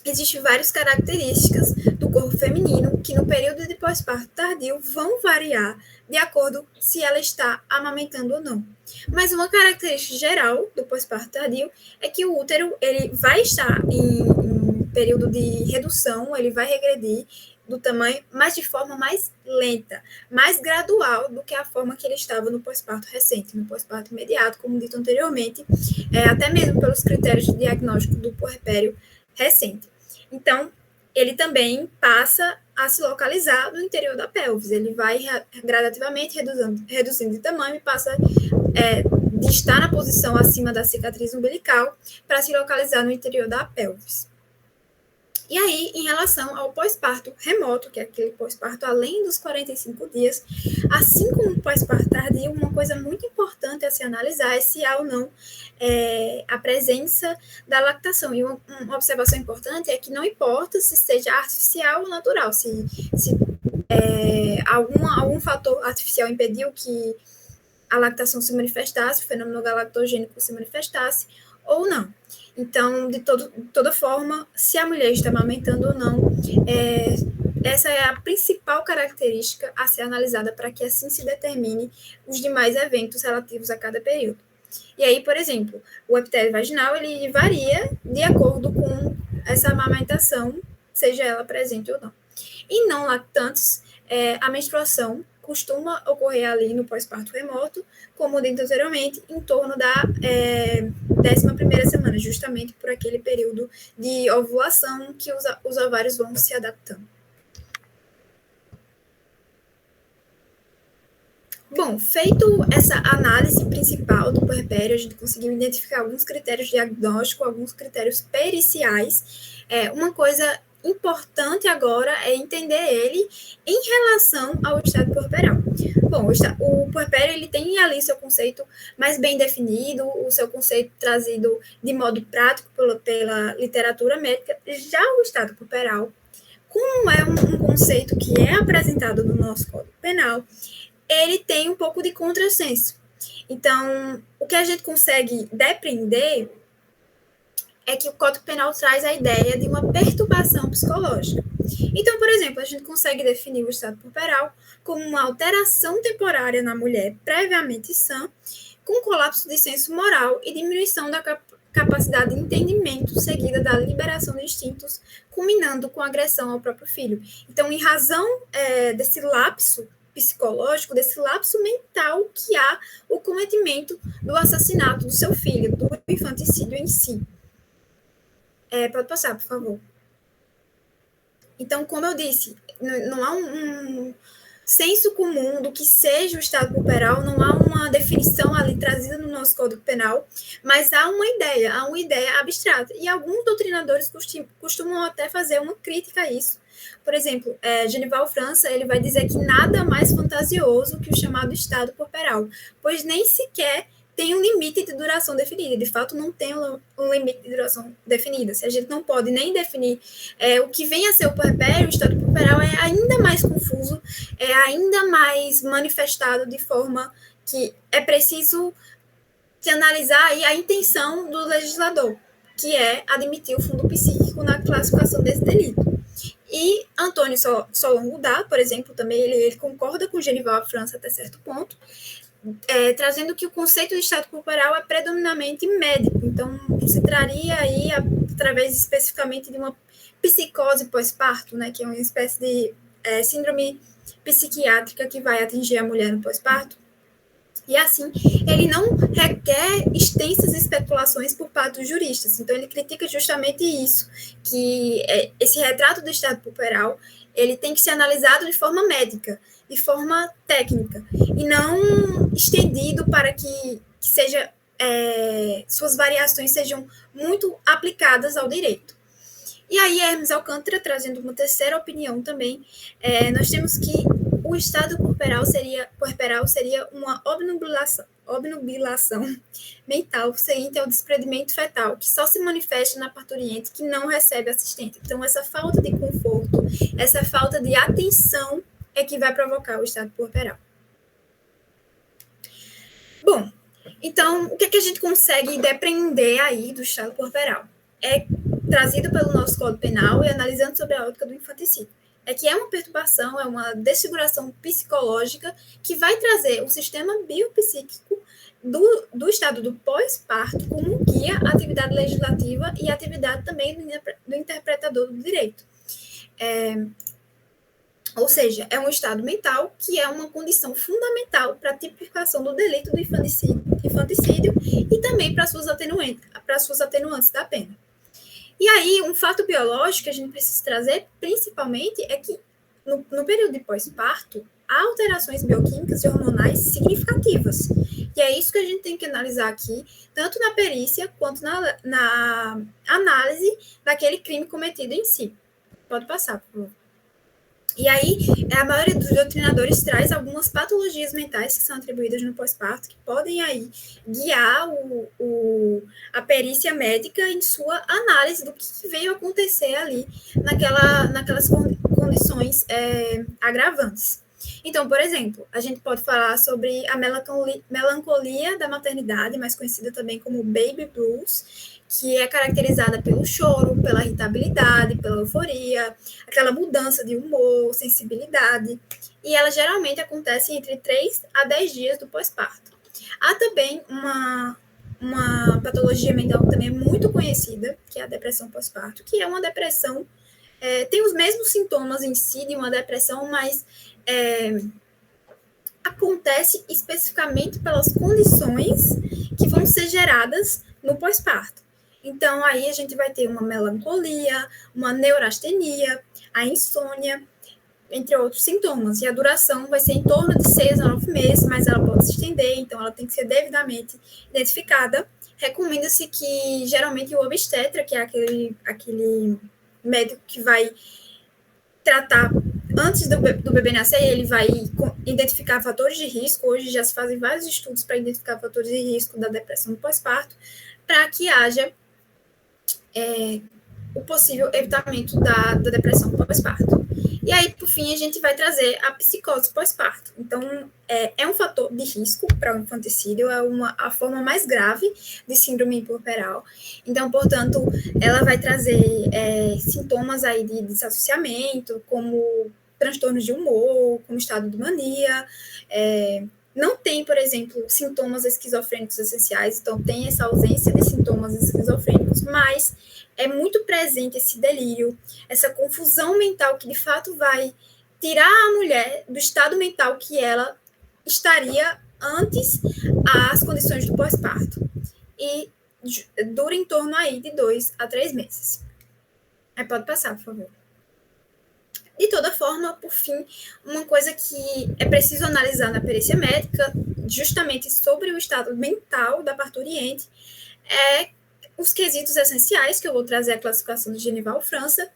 existem várias características do corpo feminino que no período de pós-parto tardio vão variar de acordo se ela está amamentando ou não. Mas uma característica geral do pós-parto tardio é que o útero ele vai estar em período de redução, ele vai regredir do tamanho, mas de forma mais lenta, mais gradual do que a forma que ele estava no pós-parto recente, no pós-parto imediato, como dito anteriormente, até mesmo pelos critérios de diagnóstico do puerpério recente. Então, ele também passa a se localizar no interior da pelvis. Ele vai gradativamente reduzindo de tamanho e passa de estar na posição acima da cicatriz umbilical para se localizar no interior da pelvis. E aí, em relação ao pós-parto remoto, que é aquele pós-parto além dos 45 dias, assim como o pós-parto tardio, uma coisa muito importante a se analisar é se há ou não a presença da lactação. E uma observação importante é que não importa se seja artificial ou natural, se algum fator artificial impediu que a lactação se manifestasse, o fenômeno galactogênico se manifestasse, ou não. Então, de toda forma, se a mulher está amamentando ou não, essa é a principal característica a ser analisada para que assim se determine os demais eventos relativos a cada período. E aí, por exemplo, o epitélio vaginal, ele varia de acordo com essa amamentação, seja ela presente ou não. Em não lactantes, a menstruação costuma ocorrer ali no pós-parto remoto, como dito anteriormente, em torno da 11ª semana, justamente por aquele período de ovulação que os ovários vão se adaptando. Bom, feito essa análise principal do puerpério, a gente conseguiu identificar alguns critérios diagnósticos, alguns critérios periciais. Uma coisa importante agora é entender ele em relação ao estado puerperal. Bom, o puerpério ele tem ali seu conceito mais bem definido, o seu conceito trazido de modo prático pela literatura médica. Já o estado puerperal, como é um conceito que é apresentado no nosso Código Penal, ele tem um pouco de contrassenso. Então, o que a gente consegue depreender é que o Código Penal traz a ideia de uma perturbação psicológica. Então, por exemplo, a gente consegue definir o estado puerperal como uma alteração temporária na mulher previamente sã, com colapso de senso moral e diminuição da capacidade de entendimento seguida da liberação de instintos, culminando com agressão ao próprio filho. Então, em razão desse lapso psicológico, desse lapso mental que há o cometimento do assassinato do seu filho, do infanticídio em si. Pode passar, por favor. Então, como eu disse, não há um senso comum do que seja o estado puberal, não há uma definição ali trazida no nosso Código Penal, mas há uma ideia abstrata. E alguns doutrinadores costumam até fazer uma crítica a isso. Por exemplo, Genival França, ele vai dizer que nada mais fantasioso que o chamado estado puberal, pois nem sequer tem um limite de duração definida. De fato, não tem um limite de duração definida. Se a gente não pode nem definir o que vem a ser o puerpério, o estado puberal é ainda mais confuso, é ainda mais manifestado de forma que é preciso se analisar aí a intenção do legislador, que é admitir o fundo psíquico na classificação desse delito. E Antônio Solon Goudart, por exemplo, também ele concorda com Genival França até certo ponto, trazendo que o conceito de estado corporal é predominantemente médico, então se traria aí através especificamente de uma psicose pós-parto, né, que é uma espécie de síndrome psiquiátrica que vai atingir a mulher no pós-parto. E assim, ele não requer extensas especulações por parte dos juristas. Então, ele critica justamente isso, que esse retrato do estado puberal, ele tem que ser analisado de forma médica, de forma técnica, e não estendido para que seja, suas variações sejam muito aplicadas ao direito. E aí, Hermes Alcântara, trazendo uma terceira opinião também, nós temos que o estado puerperal seria uma obnubilação mental seguinte ao desprendimento fetal, que só se manifesta na parturiente que não recebe assistente. Então, essa falta de conforto, essa falta de atenção é que vai provocar o estado puerperal. Bom, então, o que a gente consegue depreender aí do estado puerperal? É trazido pelo nosso Código Penal e analisando sobre a ótica do infanticídio. É que é uma perturbação, é uma desfiguração psicológica que vai trazer o sistema biopsíquico do estado do pós-parto como um guia à atividade legislativa e à atividade também do interpretador do direito. Ou seja, é um estado mental que é uma condição fundamental para a tipificação do delito do infanticídio e também para suas atenuantes da pena. E aí, um fato biológico que a gente precisa trazer, principalmente, é que no período de pós-parto, há alterações bioquímicas e hormonais significativas. E é isso que a gente tem que analisar aqui, tanto na perícia quanto na análise daquele crime cometido em si. Pode passar, por favor. E aí, a maioria dos doutrinadores traz algumas patologias mentais que são atribuídas no pós-parto, que podem aí guiar a perícia médica em sua análise do que veio acontecer ali naquelas condições agravantes. Então, por exemplo, a gente pode falar sobre a melancolia da maternidade, mais conhecida também como baby blues, que é caracterizada pelo choro, pela irritabilidade, pela euforia, aquela mudança de humor, sensibilidade, e ela geralmente acontece entre 3 a 10 dias do pós-parto. Há também uma patologia mental também muito conhecida, que é a depressão pós-parto, que é uma depressão, tem os mesmos sintomas em si de uma depressão, mas acontece especificamente pelas condições que vão ser geradas no pós-parto. Então, aí a gente vai ter uma melancolia, uma neurastenia, a insônia, entre outros sintomas. E a duração vai ser em torno de 6 a 9 meses, mas ela pode se estender, então ela tem que ser devidamente identificada. Recomenda-se que, geralmente, o obstetra, que é aquele médico que vai tratar antes do bebê nascer, ele vai identificar fatores de risco. Hoje já se fazem vários estudos para identificar fatores de risco da depressão no pós-parto, para que haja o possível evitamento da depressão pós-parto. E aí, por fim, a gente vai trazer a psicose pós-parto. Então, é um fator de risco para o infanticídio, é a forma mais grave de síndrome puerperal. Então, portanto, ela vai trazer sintomas aí de desassociamento, como transtornos de humor, como estado de mania. Não tem, por exemplo, sintomas esquizofrênicos essenciais, então tem essa ausência de sintomas esquizofrênicos, mas é muito presente esse delírio, essa confusão mental que de fato vai tirar a mulher do estado mental que ela estaria antes às condições do pós-parto. E dura em torno aí de 2 a 3 meses. Aí pode passar, por favor. De toda forma, por fim, uma coisa que é preciso analisar na perícia médica, justamente sobre o estado mental da parturiente, é os quesitos essenciais, que eu vou trazer a classificação do Genival França,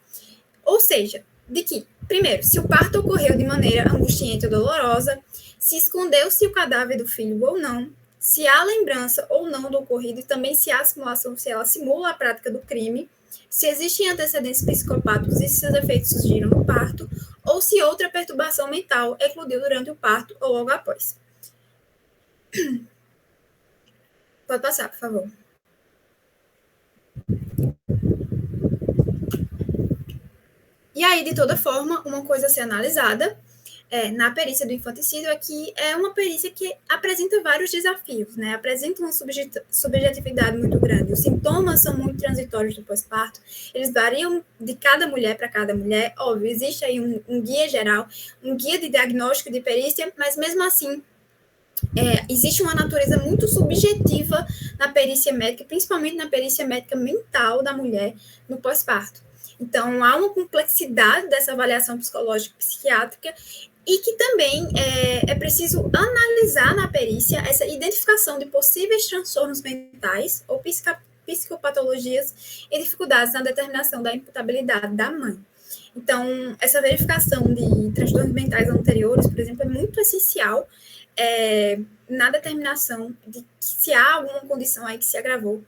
ou seja, de que, primeiro, se o parto ocorreu de maneira angustiante ou dolorosa, se escondeu-se o cadáver do filho ou não, se há lembrança ou não do ocorrido e também se há simulação, se ela simula a prática do crime, se existem antecedentes psicopáticos e se seus efeitos surgiram no parto, ou se outra perturbação mental eclodiu durante o parto ou logo após. Pode passar, por favor. E aí, de toda forma, uma coisa a ser analisada na perícia do infanticídio é que é uma perícia que apresenta vários desafios, né? Apresenta uma subjetividade muito grande. Os sintomas são muito transitórios do pós-parto, eles variam de cada mulher para cada mulher. Óbvio, existe aí um guia geral, um guia de diagnóstico de perícia, mas mesmo assim, existe uma natureza muito subjetiva na perícia médica, principalmente na perícia médica mental da mulher no pós-parto. Então, há uma complexidade dessa avaliação psicológica e psiquiátrica e que também é preciso analisar na perícia essa identificação de possíveis transtornos mentais ou psicopatologias e dificuldades na determinação da imputabilidade da mãe. Então, essa verificação de transtornos mentais anteriores, por exemplo, é muito essencial na determinação de se há alguma condição aí que se agravou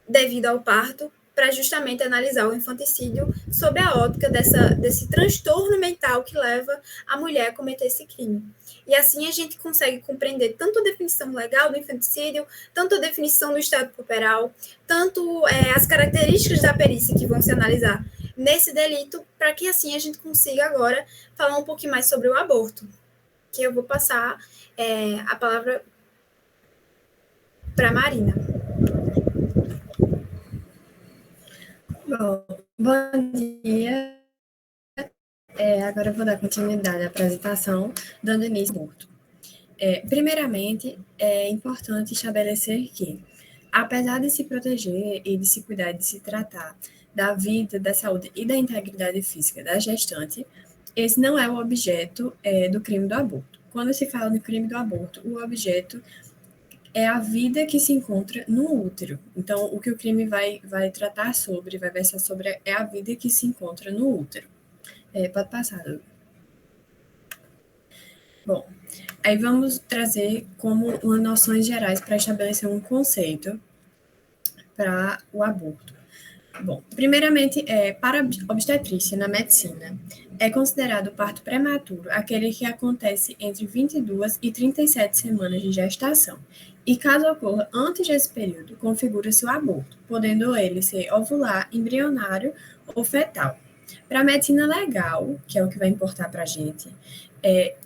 devido ao parto, para justamente analisar o infanticídio sob a ótica desse transtorno mental que leva a mulher a cometer esse crime. E assim a gente consegue compreender tanto a definição legal do infanticídio, tanto a definição do estado puerperal, tanto as características da perícia que vão se analisar nesse delito, para que assim a gente consiga agora falar um pouquinho mais sobre o aborto, que eu vou passar a palavra para a Marina. Bom dia. Agora eu vou dar continuidade à apresentação, dando início ao aborto. Primeiramente, é importante estabelecer que, apesar de se proteger e de se cuidar de se tratar da vida, da saúde e da integridade física da gestante, esse não é o objeto do crime do aborto. Quando se fala no crime do aborto, o objeto é a vida que se encontra no útero. Então, o que o crime vai tratar sobre, vai versar sobre, é a vida que se encontra no útero. Pode passar, Lu. Bom, aí vamos trazer como umas noções gerais para estabelecer um conceito para o aborto. Bom, primeiramente, para a obstetrícia na medicina, é considerado o parto prematuro aquele que acontece entre 22 e 37 semanas de gestação. E caso ocorra antes desse período, configura-se o aborto, podendo ele ser ovular, embrionário ou fetal. Para a medicina legal, que é o que vai importar para a gente,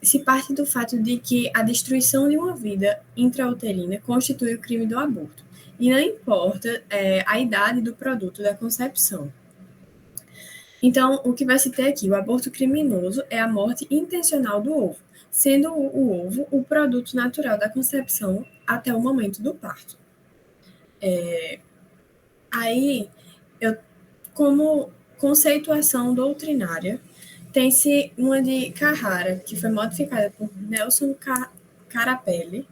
se parte do fato de que a destruição de uma vida intrauterina constitui o crime do aborto, e não importa a idade do produto da concepção. Então, o que vai se ter aqui? O aborto criminoso é a morte intencional do ovo, sendo o ovo o produto natural da concepção até o momento do parto. Aí, como conceituação doutrinária, tem-se uma de Carrara, que foi modificada por Nelson Caparelli,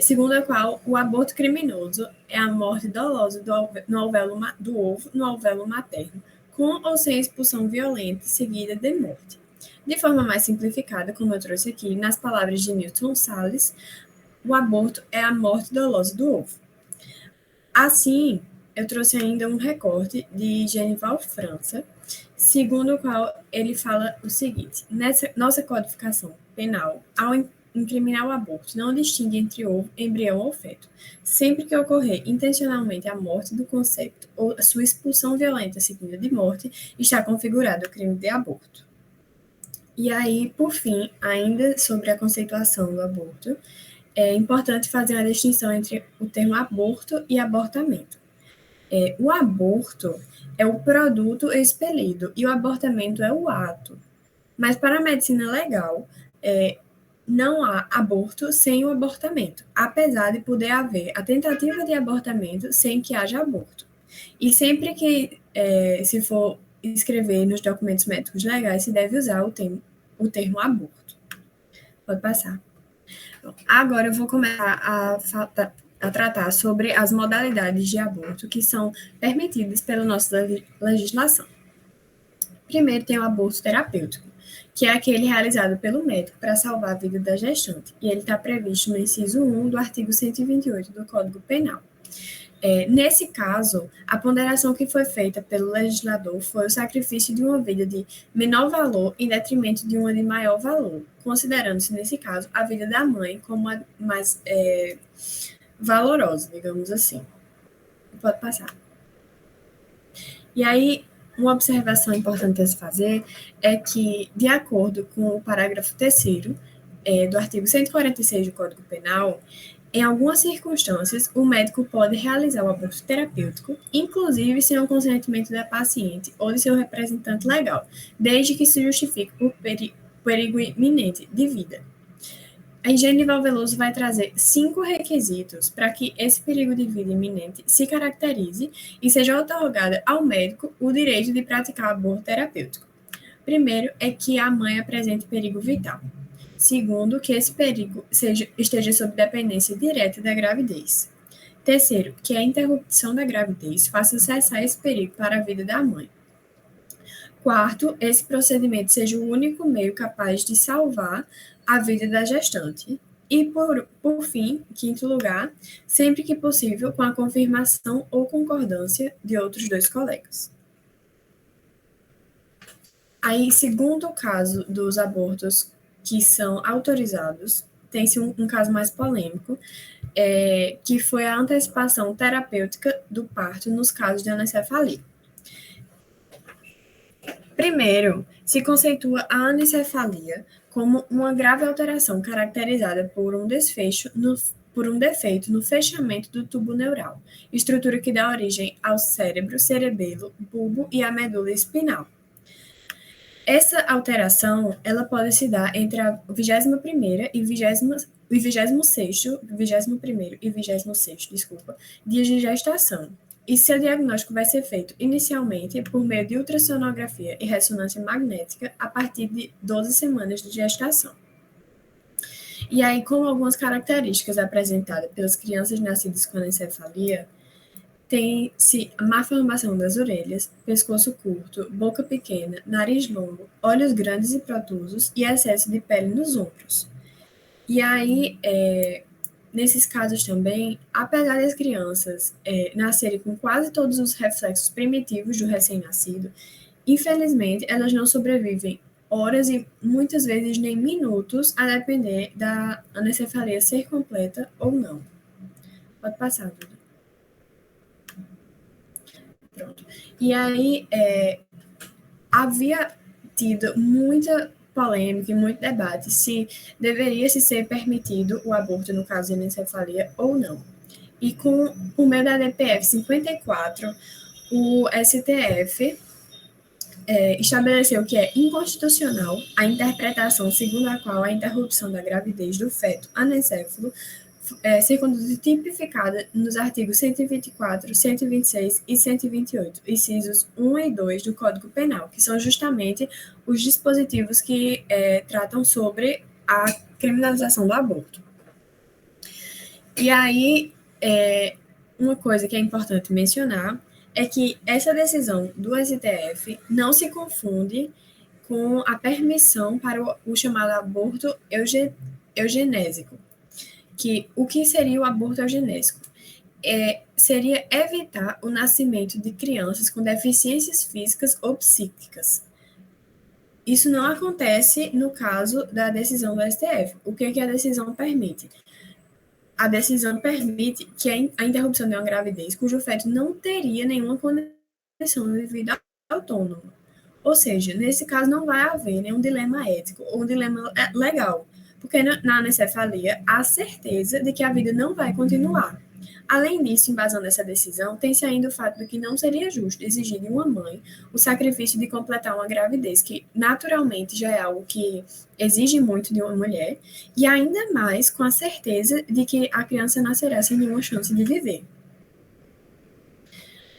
segundo a qual o aborto criminoso é a morte dolosa do ovo no alvéolo materno, com ou sem expulsão violenta seguida de morte. De forma mais simplificada, como eu trouxe aqui, nas palavras de Newton Salles, o aborto é a morte dolosa do ovo. Assim, eu trouxe ainda um recorte de Genival França, segundo o qual ele fala o seguinte: nossa codificação penal, ao incriminar o aborto, não distingue entre ovo, embrião ou feto, sempre que ocorrer intencionalmente a morte do concepto ou a sua expulsão violenta seguida de morte, está configurado o crime de aborto. E aí, por fim, ainda sobre a conceituação do aborto, é importante fazer uma distinção entre o termo aborto e abortamento. O aborto é o produto expelido e o abortamento é o ato. Mas para a medicina legal, não há aborto sem o abortamento, apesar de poder haver a tentativa de abortamento sem que haja aborto. E sempre que se for escrever nos documentos médicos legais, se deve usar o termo aborto. Pode passar. Bom, agora eu vou começar a tratar sobre as modalidades de aborto que são permitidas pela nossa legislação. Primeiro tem o aborto terapêutico, que é aquele realizado pelo médico para salvar a vida da gestante, e ele está previsto no inciso 1 do artigo 128 do Código Penal. Nesse caso, a ponderação que foi feita pelo legislador foi o sacrifício de uma vida de menor valor em detrimento de uma de maior valor, considerando-se, nesse caso, a vida da mãe como a mais valorosa, digamos assim. Pode passar. E aí, uma observação importante a se fazer é que, de acordo com o parágrafo 3º do artigo 146 do Código Penal, em algumas circunstâncias, o médico pode realizar o aborto terapêutico, inclusive sem o consentimento da paciente ou de seu representante legal, desde que se justifique por perigo iminente de vida. A Genival Veloso vai trazer 5 requisitos para que esse perigo de vida iminente se caracterize e seja otorgado ao médico o direito de praticar aborto terapêutico. Primeiro é que a mãe apresente perigo vital. Segundo, que esse perigo esteja sob dependência direta da gravidez. Terceiro, que a interrupção da gravidez faça cessar esse perigo para a vida da mãe. Quarto, esse procedimento seja o único meio capaz de salvar a vida da gestante. E, por fim, quinto lugar, sempre que possível, com a confirmação ou concordância de outros 2 colegas. Aí, segundo o caso dos abortos que são autorizados, tem-se um caso mais polêmico, que foi a antecipação terapêutica do parto nos casos de anencefalia. Primeiro, se conceitua a anencefalia como uma grave alteração caracterizada por um defeito no fechamento do tubo neural, estrutura que dá origem ao cérebro, cerebelo, bulbo e à medula espinal. Essa alteração, ela pode se dar entre a 21ª e 26º dias de gestação. E seu diagnóstico vai ser feito inicialmente por meio de ultrassonografia e ressonância magnética a partir de 12 semanas de gestação. E aí, com algumas características apresentadas pelas crianças nascidas com anencefalia, tem-se má formação das orelhas, pescoço curto, boca pequena, nariz longo, olhos grandes e protusos e excesso de pele nos ombros. E aí, nesses casos também, apesar das crianças nascerem com quase todos os reflexos primitivos do recém-nascido, infelizmente, elas não sobrevivem horas e muitas vezes nem minutos, a depender da anencefalia ser completa ou não. Pode passar, Duda. Pronto. E aí, havia tido muita polêmica e muito debate se deveria ser permitido o aborto no caso de anencefalia ou não. E por meio da DPF 54, o STF estabeleceu que é inconstitucional a interpretação segundo a qual a interrupção da gravidez do feto anencéfalo ser tipificada nos artigos 124, 126 e 128, incisos 1 e 2 do Código Penal, que são justamente os dispositivos que tratam sobre a criminalização do aborto. E aí, uma coisa que é importante mencionar é que essa decisão do STF não se confunde com a permissão para o chamado aborto eugenésico. O que seria o aborto eugenésico? Seria evitar o nascimento de crianças com deficiências físicas ou psíquicas. Isso não acontece no caso da decisão do STF. O que a decisão permite? A decisão permite que a interrupção de uma gravidez cujo feto não teria nenhuma condição de vida autônoma. Ou seja, nesse caso não vai haver nenhum dilema ético ou um dilema legal, porque na anencefalia há certeza de que a vida não vai continuar. Além disso, embasando essa decisão, tem-se ainda o fato de que não seria justo exigir de uma mãe o sacrifício de completar uma gravidez, que naturalmente já é algo que exige muito de uma mulher, e ainda mais com a certeza de que a criança nascerá sem nenhuma chance de viver.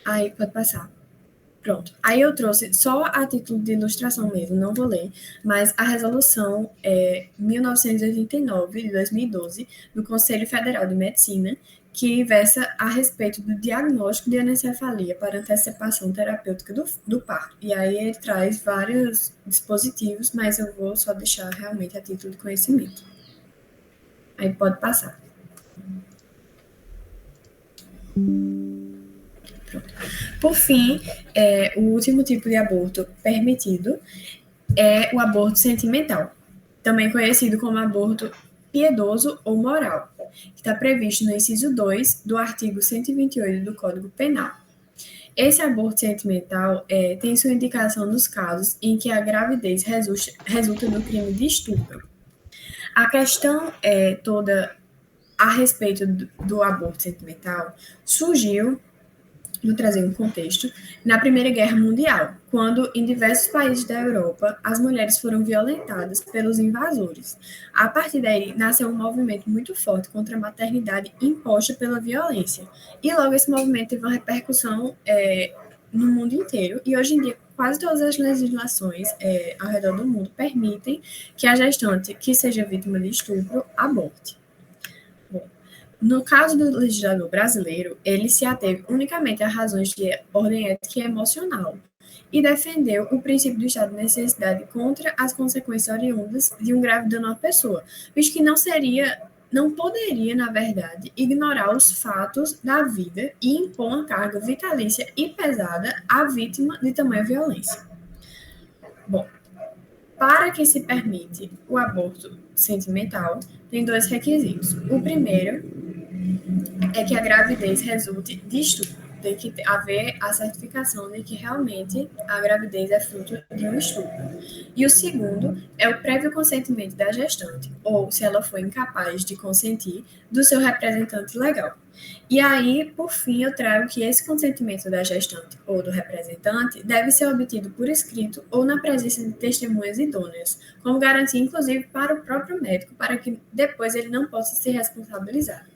Aí, pode passar. Pronto. Aí eu trouxe só a título de ilustração mesmo, não vou ler, mas a resolução 1989 de 2012 do Conselho Federal de Medicina, que versa a respeito do diagnóstico de anencefalia para antecipação terapêutica do parto. E aí ele traz vários dispositivos, mas eu vou só deixar realmente a título de conhecimento. Aí pode passar. Pronto. Por fim, o último tipo de aborto permitido é o aborto sentimental, também conhecido como aborto piedoso ou moral, que está previsto no inciso 2 do artigo 128 do Código Penal. Esse aborto sentimental tem sua indicação nos casos em que a gravidez resulta do crime de estupro. A questão toda a respeito do aborto sentimental surgiu, vou trazer um contexto, na Primeira Guerra Mundial, quando em diversos países da Europa as mulheres foram violentadas pelos invasores. A partir daí nasceu um movimento muito forte contra a maternidade imposta pela violência. E logo esse movimento teve uma repercussão no mundo inteiro, e hoje em dia quase todas as legislações ao redor do mundo permitem que a gestante que seja vítima de estupro aborte. No caso do legislador brasileiro, ele se ateve unicamente a razões de ordem ética e emocional e defendeu o princípio do estado de necessidade contra as consequências oriundas de um grave dano à pessoa, visto que não poderia, na verdade, ignorar os fatos da vida e impor uma carga vitalícia e pesada à vítima de tamanha violência. Bom, para que se permite o aborto sentimental, tem 2 requisitos. O primeiro é que a gravidez resulte de estupro. Tem que haver a certificação de que realmente a gravidez é fruto de um estupro. E o segundo é o prévio consentimento da gestante, ou, se ela for incapaz de consentir, do seu representante legal. E aí, por fim, eu trago que esse consentimento da gestante ou do representante deve ser obtido por escrito ou na presença de testemunhas idôneas, como garantia, inclusive, para o próprio médico, para que depois ele não possa se responsabilizar.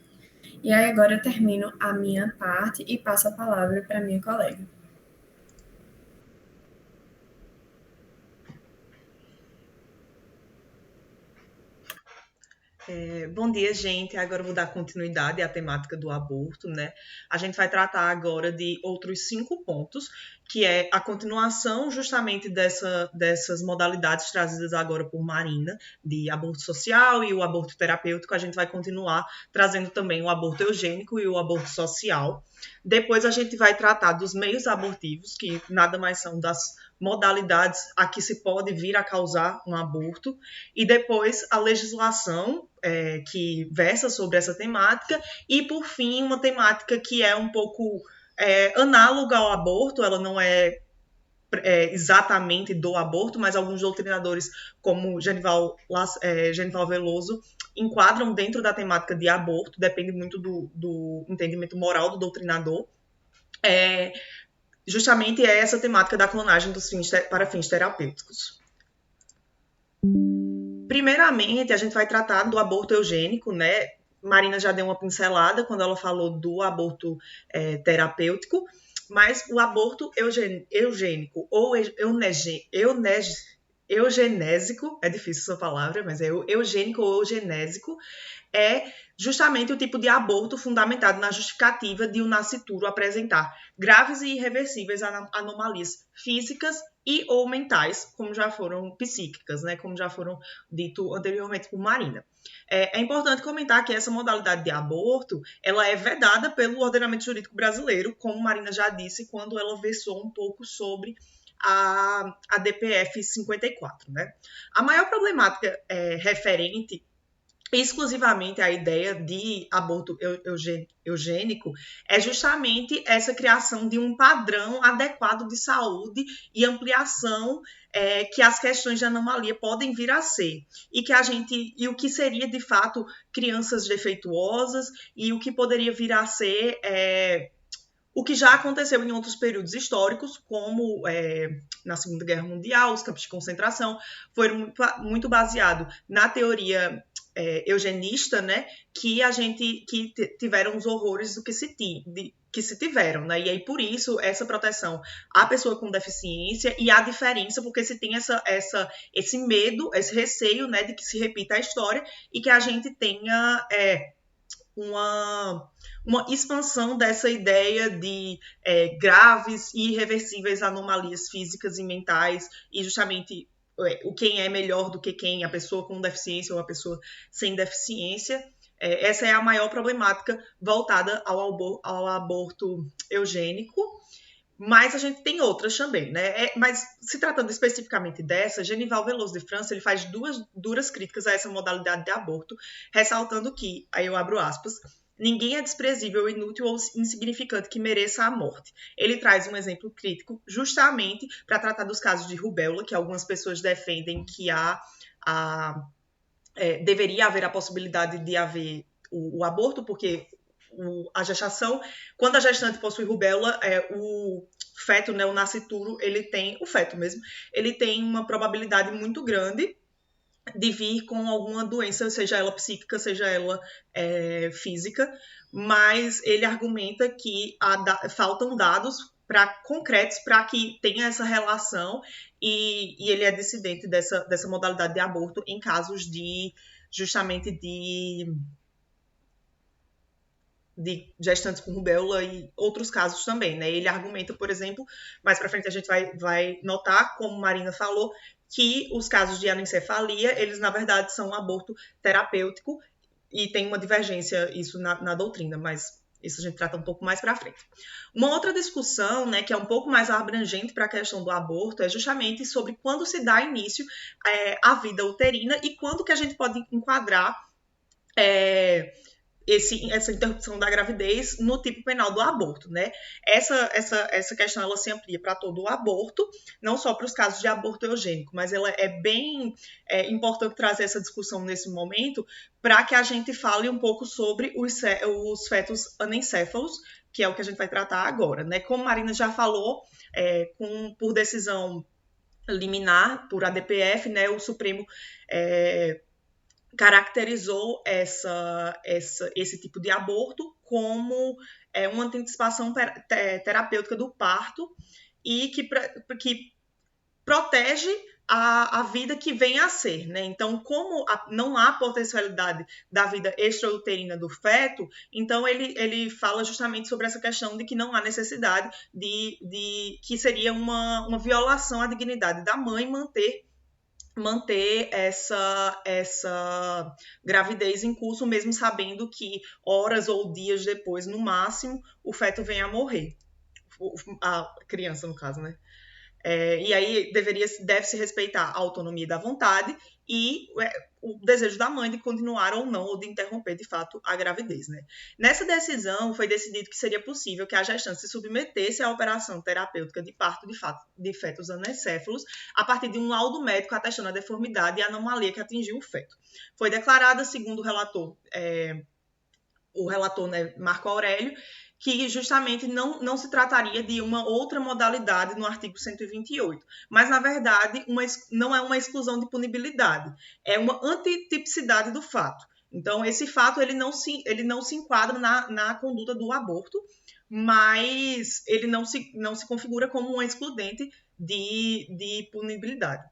E aí agora eu termino a minha parte e passo a palavra para a minha colega. Bom dia, gente. Agora eu vou dar continuidade à temática do aborto, né? A gente vai tratar agora de outros 5 pontos, que é a continuação justamente dessas modalidades trazidas agora por Marina, de aborto social e o aborto terapêutico. A gente vai continuar trazendo também o aborto eugênico e o aborto social. Depois a gente vai tratar dos meios abortivos, que nada mais são das modalidades a que se pode vir a causar um aborto, e depois a legislação que versa sobre essa temática, e por fim uma temática que é um pouco análoga ao aborto, ela não é exatamente do aborto, mas alguns doutrinadores, como Genival Veloso, enquadram dentro da temática de aborto, depende muito do entendimento moral do doutrinador. Justamente é essa temática da clonagem para fins terapêuticos. Primeiramente, a gente vai tratar do aborto eugênico, né? Marina já deu uma pincelada quando ela falou do aborto terapêutico, mas o aborto eugênico ou eugenésico, é difícil essa palavra, mas é eugênico ou eugenésico, é justamente o tipo de aborto fundamentado na justificativa de o nascituro apresentar graves e irreversíveis anomalias físicas e ou mentais, como já foram psíquicas, né, como já foram dito anteriormente por Marina. É importante comentar que essa modalidade de aborto, ela é vedada pelo ordenamento jurídico brasileiro, como Marina já disse, quando ela versou um pouco sobre a DPF 54, né? A maior problemática referente exclusivamente a ideia de aborto eugênico é justamente essa criação de um padrão adequado de saúde e ampliação que as questões de anomalia podem vir a ser. E o que seria, de fato, crianças defeituosas e o que poderia vir a ser o que já aconteceu em outros períodos históricos, como na Segunda Guerra Mundial, os campos de concentração, foram muito baseado na teoria eugenista, né, que tiveram os horrores do que se tiveram, né, e aí por isso essa proteção à pessoa com deficiência e a diferença, porque se tem esse medo, esse receio, né, de que se repita a história e que a gente tenha uma expansão dessa ideia de graves e irreversíveis anomalias físicas e mentais, e justamente quem é melhor do que quem, a pessoa com deficiência ou a pessoa sem deficiência. Essa é a maior problemática voltada ao aborto eugênico, mas a gente tem outras também, né? Mas se tratando especificamente dessa, Genival Veloso de França, ele faz duras críticas a essa modalidade de aborto, ressaltando que, aí eu abro aspas, ninguém é desprezível, inútil ou insignificante que mereça a morte. Ele traz um exemplo crítico justamente para tratar dos casos de rubéola, que algumas pessoas defendem que deveria haver a possibilidade de haver o aborto, porque a gestação, quando a gestante possui rubéola, o feto, né, o nascituro, o feto mesmo, ele tem uma probabilidade muito grande de vir com alguma doença, seja ela psíquica, seja ela física, mas ele argumenta que faltam dados concretos para que tenha essa relação, e ele é dissidente dessa modalidade de aborto em casos justamente de gestantes com rubéola e outros casos também, né? Ele argumenta, por exemplo, mais para frente a gente vai notar, como Marina falou, que os casos de anencefalia, eles na verdade são um aborto terapêutico, e tem uma divergência isso na doutrina, mas isso a gente trata um pouco mais para frente. Uma outra discussão, né, que é um pouco mais abrangente para a questão do aborto, é justamente sobre quando se dá início à vida uterina e quando que a gente pode enquadrar essa interrupção da gravidez no tipo penal do aborto, né? Essa questão ela se amplia para todo o aborto, não só para os casos de aborto eugênico, mas ela é bem importante trazer essa discussão nesse momento para que a gente fale um pouco sobre os fetos anencéfalos, que é o que a gente vai tratar agora, né? Como Marina já falou, por decisão liminar, por ADPF, né, o Supremo caracterizou esse tipo de aborto como uma antecipação terapêutica do parto e que protege a vida que vem a ser, né? Então, como não há potencialidade da vida extrauterina do feto, então ele fala justamente sobre essa questão de que não há necessidade que seria uma violação à dignidade da mãe manter essa gravidez em curso, mesmo sabendo que horas ou dias depois, no máximo, o feto vem a morrer. A criança, no caso, né? E aí deve-se respeitar a autonomia da vontade e o desejo da mãe de continuar ou não, ou de interromper, de fato, a gravidez, né? Nessa decisão, foi decidido que seria possível que a gestante se submetesse à operação terapêutica de parto de fetos anencéfalos a partir de um laudo médico atestando a deformidade e a anomalia que atingiu o feto. Foi declarada, segundo o relator, né, Marco Aurélio, que justamente não se trataria de uma outra modalidade no artigo 128, mas, na verdade, não é uma exclusão de punibilidade, é uma antitipicidade do fato. Então, esse fato ele não se enquadra na conduta do aborto, mas ele não se configura como um excludente de punibilidade.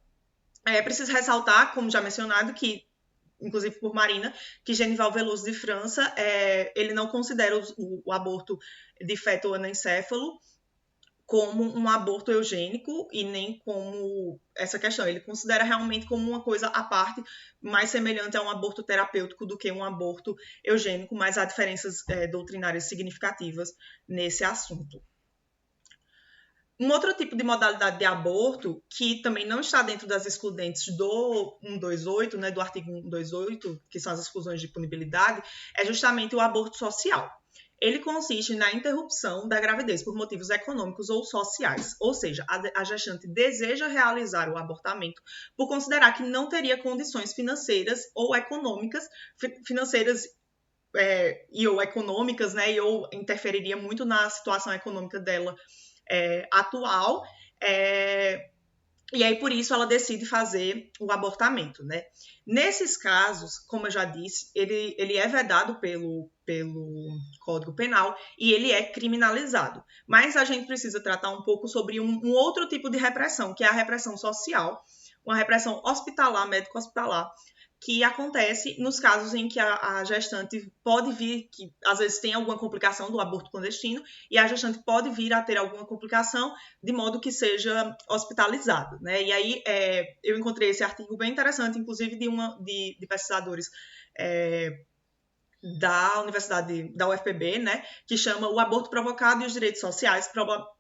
É preciso ressaltar, como já mencionado, que inclusive por Marina, que Genival Veloso de França, ele não considera o aborto de feto anencéfalo como um aborto eugênico e nem como essa questão. Ele considera realmente como uma coisa à parte, mais semelhante a um aborto terapêutico do que um aborto eugênico, mas há diferenças doutrinárias significativas nesse assunto. Um outro tipo de modalidade de aborto, que também não está dentro das excludentes do 128, né, do artigo 128, que são as exclusões de punibilidade, é justamente o aborto social. Ele consiste na interrupção da gravidez por motivos econômicos ou sociais, ou seja, a gestante deseja realizar o abortamento por considerar que não teria condições financeiras ou econômicas, ou econômicas, né, ou interferiria muito na situação econômica dela atual, e aí por isso ela decide fazer o abortamento, né? Nesses casos, como eu já disse, ele é vedado pelo Código Penal e ele é criminalizado. Mas a gente precisa tratar um pouco sobre um outro tipo de repressão, que é a repressão social, uma repressão hospitalar, médico-hospitalar, que acontece nos casos em que a gestante pode vir, que às vezes tem alguma complicação do aborto clandestino, e a gestante pode vir a ter alguma complicação de modo que seja hospitalizado, né? E aí eu encontrei esse artigo bem interessante, inclusive de pesquisadores da Universidade da UFPB, né, que chama O Aborto Provocado e os Direitos Sociais,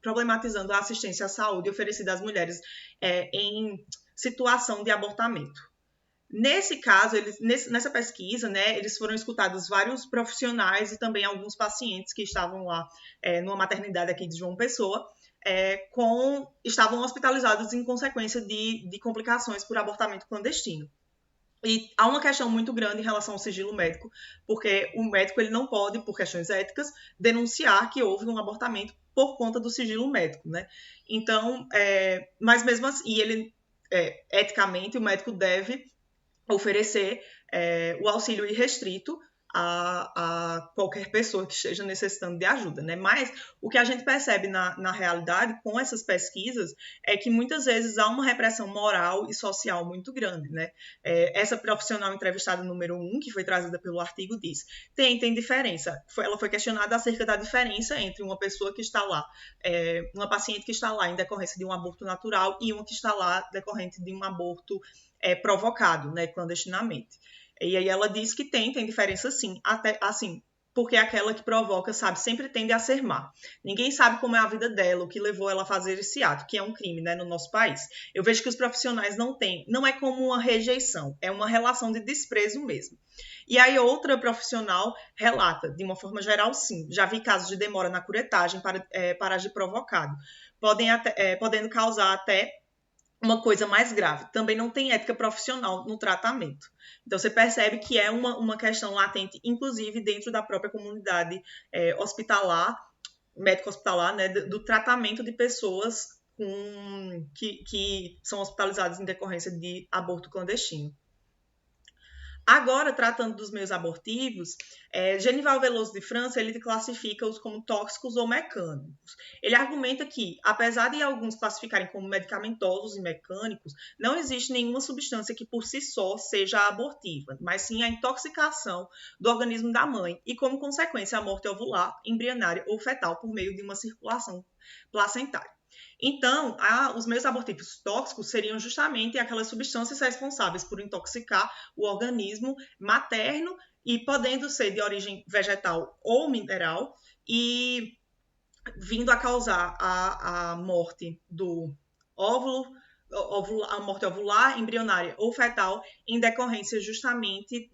problematizando a assistência à saúde oferecida às mulheres em situação de abortamento. Nesse caso, nessa pesquisa, né, eles foram escutados vários profissionais e também alguns pacientes que estavam lá numa maternidade aqui de João Pessoa, estavam hospitalizados em consequência de complicações por abortamento clandestino. E há uma questão muito grande em relação ao sigilo médico, porque o médico ele não pode, por questões éticas, denunciar que houve um abortamento por conta do sigilo médico, né? Então, mas mesmo assim, eticamente, o médico deve oferecer o auxílio irrestrito a qualquer pessoa que esteja necessitando de ajuda, né? Mas o que a gente percebe na realidade com essas pesquisas é que muitas vezes há uma repressão moral e social muito grande, né? Essa profissional entrevistada número 1, que foi trazida pelo artigo, diz: tem diferença. Ela foi questionada acerca da diferença entre uma pessoa que está lá, uma paciente que está lá em decorrência de um aborto natural e uma que está lá decorrente de um aborto provocado, né, clandestinamente. E aí ela diz que tem diferença sim, até assim, porque aquela que provoca, sabe, sempre tende a ser má. Ninguém sabe como é a vida dela, o que levou ela a fazer esse ato, que é um crime, né, no nosso país. Eu vejo que os profissionais não é como uma rejeição, é uma relação de desprezo mesmo. E aí outra profissional relata, de uma forma geral, sim, já vi casos de demora na curetagem para agir provocado, podendo causar até uma coisa mais grave. Também não tem ética profissional no tratamento. Então, você percebe que é uma questão latente, inclusive dentro da própria comunidade hospitalar, médico-hospitalar, né, do tratamento de pessoas que são hospitalizadas em decorrência de aborto clandestino. Agora, tratando dos meios abortivos, Genival Veloso de França, ele classifica-os como tóxicos ou mecânicos. Ele argumenta que, apesar de alguns classificarem como medicamentosos e mecânicos, não existe nenhuma substância que por si só seja abortiva, mas sim a intoxicação do organismo da mãe e, como consequência, a morte ovular, embrionária ou fetal por meio de uma circulação placentária. Então, os meios abortivos tóxicos seriam justamente aquelas substâncias responsáveis por intoxicar o organismo materno e podendo ser de origem vegetal ou mineral e vindo a causar a morte do óvulo, a morte ovular, embrionária ou fetal em decorrência justamente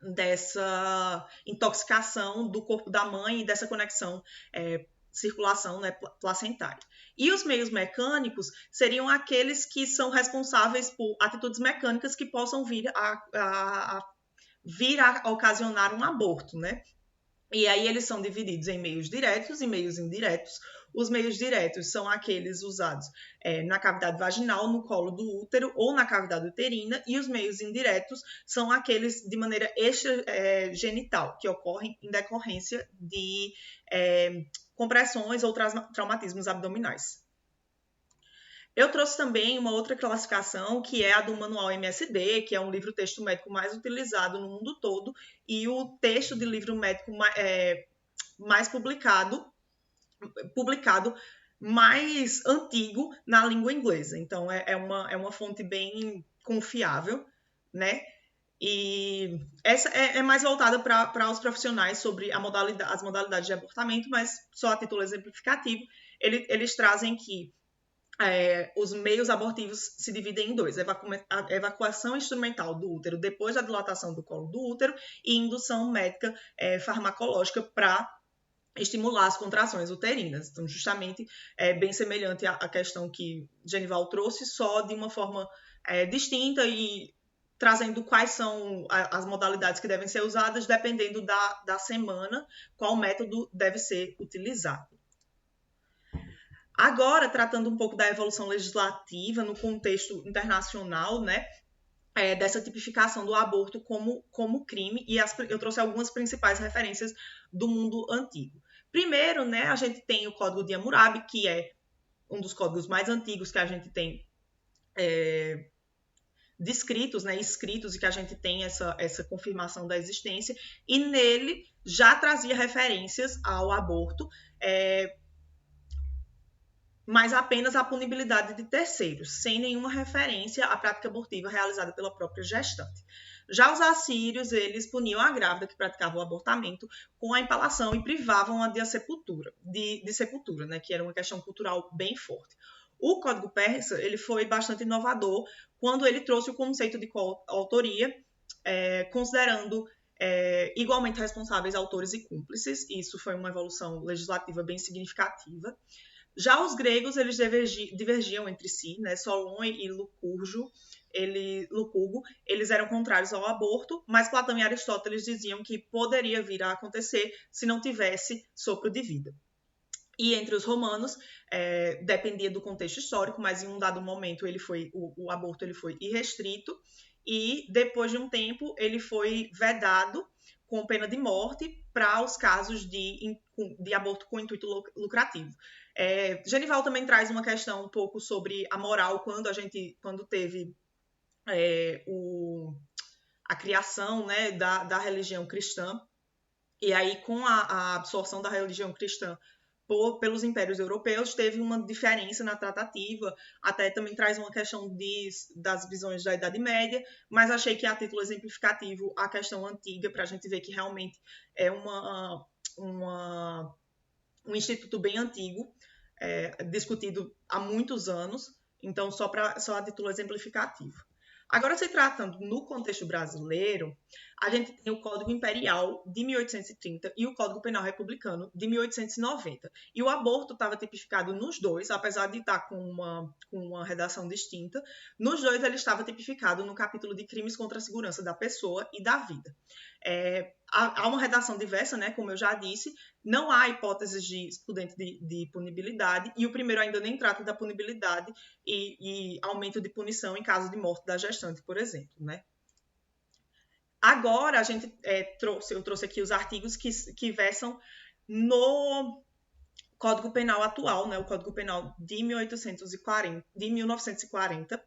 dessa intoxicação do corpo da mãe e dessa conexão circulação, né, placentária. E os meios mecânicos seriam aqueles que são responsáveis por atitudes mecânicas que possam vir a ocasionar um aborto, né? E aí eles são divididos em meios diretos e meios indiretos. Os meios diretos são aqueles usados na cavidade vaginal, no colo do útero ou na cavidade uterina, e os meios indiretos são aqueles de maneira extragenital, que ocorrem em decorrência de compressões ou traumatismos abdominais. Eu trouxe também uma outra classificação, que é a do Manual MSD, que é um livro-texto médico mais utilizado no mundo todo, e o texto de livro médico mais publicado mais antigo na língua inglesa. Então, é uma fonte bem confiável, né? E essa é mais voltada para os profissionais sobre as modalidades de abortamento, mas só a título exemplificativo, eles trazem que os meios abortivos se dividem em dois: a evacuação instrumental do útero depois da dilatação do colo do útero e indução médica farmacológica para estimular as contrações uterinas. Então, justamente, é bem semelhante à questão que Genival trouxe, só de uma forma distinta e trazendo quais são as modalidades que devem ser usadas, dependendo da semana, qual método deve ser utilizado. Agora, tratando um pouco da evolução legislativa no contexto internacional, né, dessa tipificação do aborto como crime, e eu trouxe algumas principais referências do mundo antigo. Primeiro, né, a gente tem o Código de Hammurabi, que é um dos códigos mais antigos que a gente tem descritos, né, escritos, e que a gente tem essa confirmação da existência, e nele já trazia referências ao aborto, mas apenas a punibilidade de terceiros, sem nenhuma referência à prática abortiva realizada pela própria gestante. Já os assírios, eles puniam a grávida que praticava o abortamento com a empalação e privavam-a de sepultura, né, que era uma questão cultural bem forte. O Código Persa, ele foi bastante inovador quando ele trouxe o conceito de coautoria, considerando igualmente responsáveis autores e cúmplices. Isso foi uma evolução legislativa bem significativa. Já os gregos, eles divergiam entre si, né? Solon e Lucurgo, eles eram contrários ao aborto, mas Platão e Aristóteles diziam que poderia vir a acontecer se não tivesse sopro de vida. E entre os romanos, dependia do contexto histórico, mas em um dado momento o aborto ele foi irrestrito, e depois de um tempo ele foi vedado com pena de morte para os casos de aborto com intuito lucrativo. Genival também traz uma questão um pouco sobre a moral quando teve a criação, né, da religião cristã, e aí com a absorção da religião cristã pelos impérios europeus, teve uma diferença na tratativa, até também traz uma questão das visões da Idade Média, mas achei que a título exemplificativo a questão antiga, para a gente ver que realmente é um instituto bem antigo, discutido há muitos anos, então só a título exemplificativo. Agora, se tratando no contexto brasileiro, a gente tem o Código Imperial de 1830 e o Código Penal Republicano de 1890. E o aborto estava tipificado nos dois, apesar de estar com uma redação distinta. Nos dois, ele estava tipificado no capítulo de crimes contra a segurança da pessoa e da vida. Há uma redação diversa, né, como eu já disse, não há hipóteses de excludente de punibilidade, e o primeiro ainda nem trata da punibilidade e aumento de punição em caso de morte da gestante, por exemplo, né? Agora, eu trouxe aqui os artigos que versam no Código Penal atual, né, o Código Penal de 1940,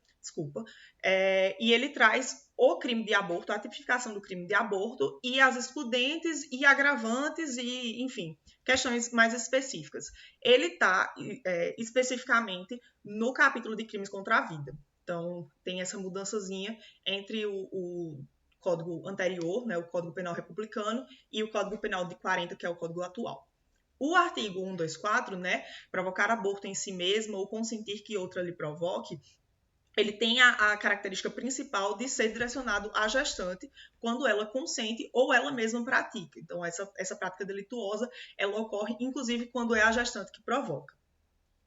e ele traz o crime de aborto, a tipificação do crime de aborto e as excludentes e agravantes e, enfim, questões mais específicas. Ele está especificamente no capítulo de crimes contra a vida. Então, tem essa mudançazinha entre o Código anterior, né, o Código Penal Republicano, e o Código Penal de 40, que é o Código atual. O artigo 124, né, provocar aborto em si mesmo ou consentir que outra lhe provoque, ele tem a característica principal de ser direcionado à gestante quando ela consente ou ela mesma pratica. Então, essa prática delituosa, ela ocorre, inclusive, quando é a gestante que provoca.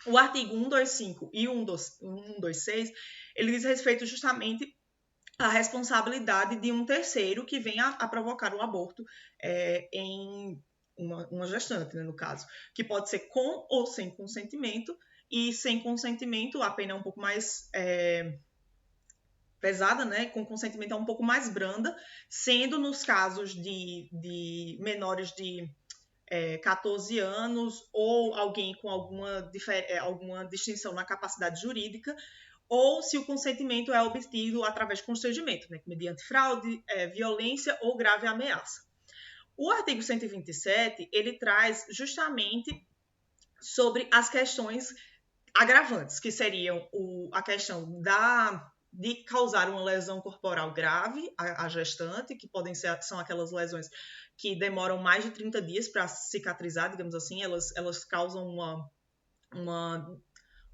O artigo 125 e 126, ele diz respeito justamente à responsabilidade de um terceiro que venha a provocar o aborto em uma gestante, né, no caso, que pode ser com ou sem consentimento, e sem consentimento a pena é um pouco mais pesada, né? Com consentimento é um pouco mais branda, sendo nos casos de menores de 14 anos ou alguém com alguma distinção na capacidade jurídica, ou se o consentimento é obtido através de constrangimento, né? Mediante fraude, violência ou grave ameaça. O artigo 127, ele traz justamente sobre as questões agravantes, que seriam a questão de causar uma lesão corporal grave à gestante, que são aquelas lesões que demoram mais de 30 dias para cicatrizar, digamos assim, elas causam uma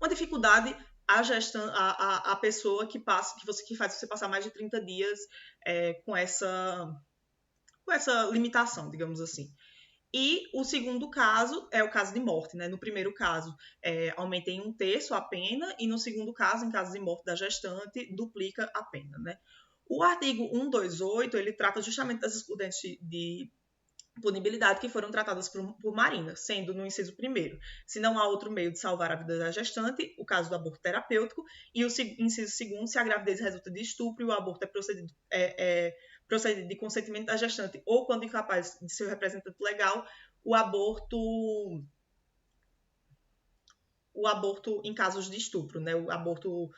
dificuldade à pessoa que faz você passar mais de 30 dias com essa limitação, digamos assim. E o segundo caso é o caso de morte, né? No primeiro caso, aumenta em 1/3 a pena, e no segundo caso, em caso de morte da gestante, duplica a pena, né? O artigo 128, ele trata justamente das excludentes de punibilidade que foram tratadas por Marina, sendo no inciso 1º, se não há outro meio de salvar a vida da gestante, o caso do aborto terapêutico, e o inciso 2º, se a gravidez resulta de estupro e o aborto é procedido de consentimento da gestante, ou quando incapaz de seu representante legal, o aborto em casos de estupro, né? O aborto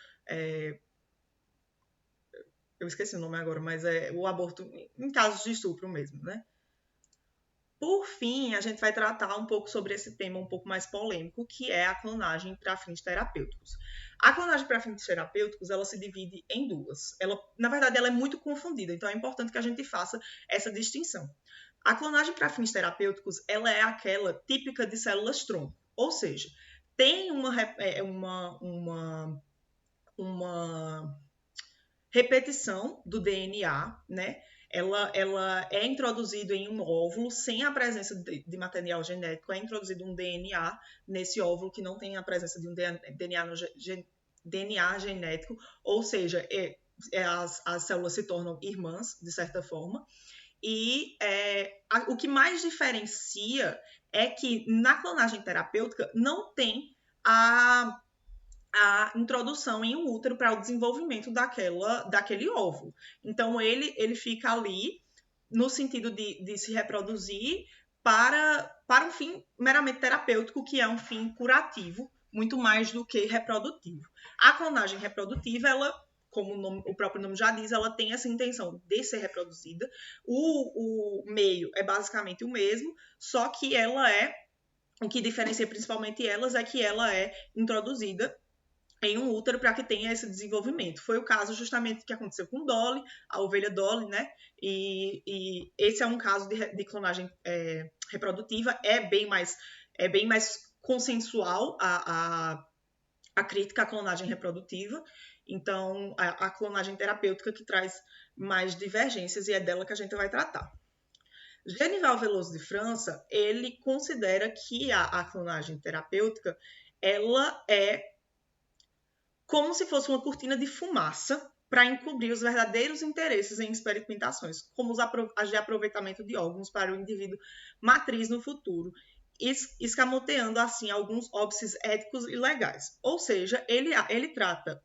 eu esqueci o nome agora, mas é o aborto em casos de estupro mesmo, né? Por fim, a gente vai tratar um pouco sobre esse tema um pouco mais polêmico, que é a clonagem para fins terapêuticos. A clonagem para fins terapêuticos, ela se divide em duas. Na verdade, ela é muito confundida, então é importante que a gente faça essa distinção. A clonagem para fins terapêuticos, ela é aquela típica de células-tronco, ou seja, tem uma repetição do DNA, né? Ela é introduzida em um óvulo sem a presença de material genético, é introduzido um DNA nesse óvulo que não tem a presença de um DNA genético, ou seja, as células se tornam irmãs, de certa forma, e o que mais diferencia é que na clonagem terapêutica não tem a introdução em um útero para o desenvolvimento daquele óvulo. Então, ele fica ali no sentido de se reproduzir para um fim meramente terapêutico, que é um fim curativo, muito mais do que reprodutivo. A clonagem reprodutiva, ela, como o próprio nome já diz, ela tem essa intenção de ser reproduzida. O meio é basicamente o mesmo, só que o que diferencia principalmente elas é que ela é introduzida em um útero para que tenha esse desenvolvimento. Foi o caso justamente que aconteceu com Dolly, a ovelha Dolly, né? E esse é um caso de clonagem reprodutiva, é bem mais consensual a crítica à clonagem reprodutiva. Então, a clonagem terapêutica que traz mais divergências, e é dela que a gente vai tratar. Genival Veloso de França, ele considera que a clonagem terapêutica, ela é como se fosse uma cortina de fumaça para encobrir os verdadeiros interesses em experimentações, como as de aproveitamento de órgãos para o indivíduo matriz no futuro, escamoteando assim alguns óbices éticos e legais. Ou seja, ele trata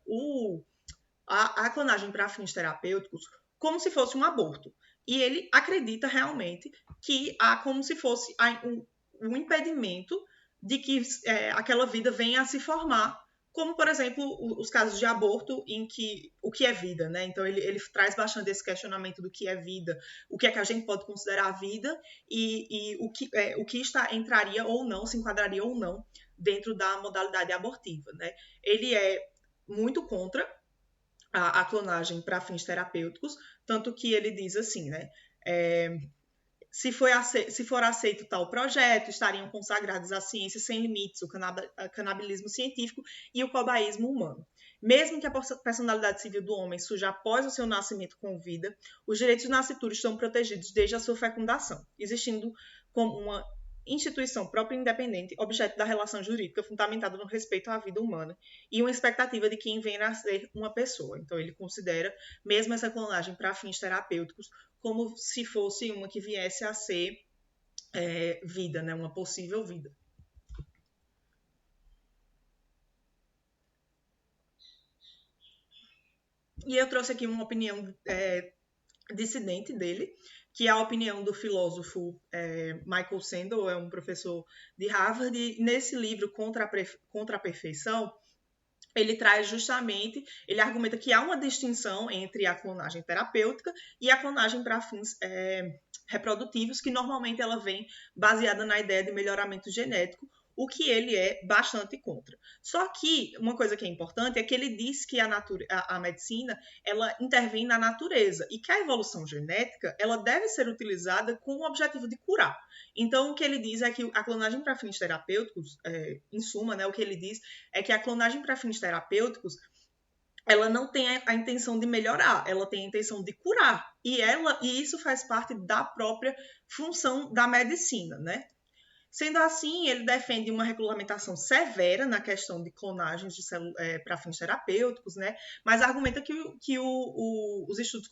a clonagem para fins terapêuticos como se fosse um aborto. E ele acredita realmente que há como se fosse um impedimento de que aquela vida venha a se formar, como, por exemplo, os casos de aborto em que o que é vida, né? Então, ele traz bastante esse questionamento do que é vida, o que é que a gente pode considerar vida e o que entraria ou não, se enquadraria ou não dentro da modalidade abortiva, né? Ele é muito contra a clonagem para fins terapêuticos, tanto que ele diz assim, né? Se for aceito tal projeto, estariam consagrados a ciência sem limites, o canabilismo científico e o cobaísmo humano. Mesmo que a personalidade civil do homem surja após o seu nascimento com vida, os direitos de nascituro estão protegidos desde a sua fecundação, existindo como uma instituição própria e independente, objeto da relação jurídica fundamentada no respeito à vida humana e uma expectativa de quem venha a ser uma pessoa. Então, ele considera mesmo essa clonagem para fins terapêuticos como se fosse uma que viesse a ser vida, né? Uma possível vida. E eu trouxe aqui uma opinião dissidente dele, que é a opinião do filósofo Michael Sandel, é um professor de Harvard, e nesse livro Contra a Perfeição, ele traz justamente, ele argumenta que há uma distinção entre a clonagem terapêutica e a clonagem para fins reprodutivos, que normalmente ela vem baseada na ideia de melhoramento genético, o que ele é bastante contra. Só que uma coisa que é importante é que ele diz que a medicina ela intervém na natureza e que a evolução genética ela deve ser utilizada com o objetivo de curar. Então, o que ele diz é que a clonagem para fins terapêuticos, em suma, né, o que ele diz é que a clonagem para fins terapêuticos ela não tem a intenção de melhorar, ela tem a intenção de curar. E isso faz parte da própria função da medicina, né? Sendo assim, ele defende uma regulamentação severa na questão de clonagens para fins terapêuticos, né? Mas argumenta que os estudos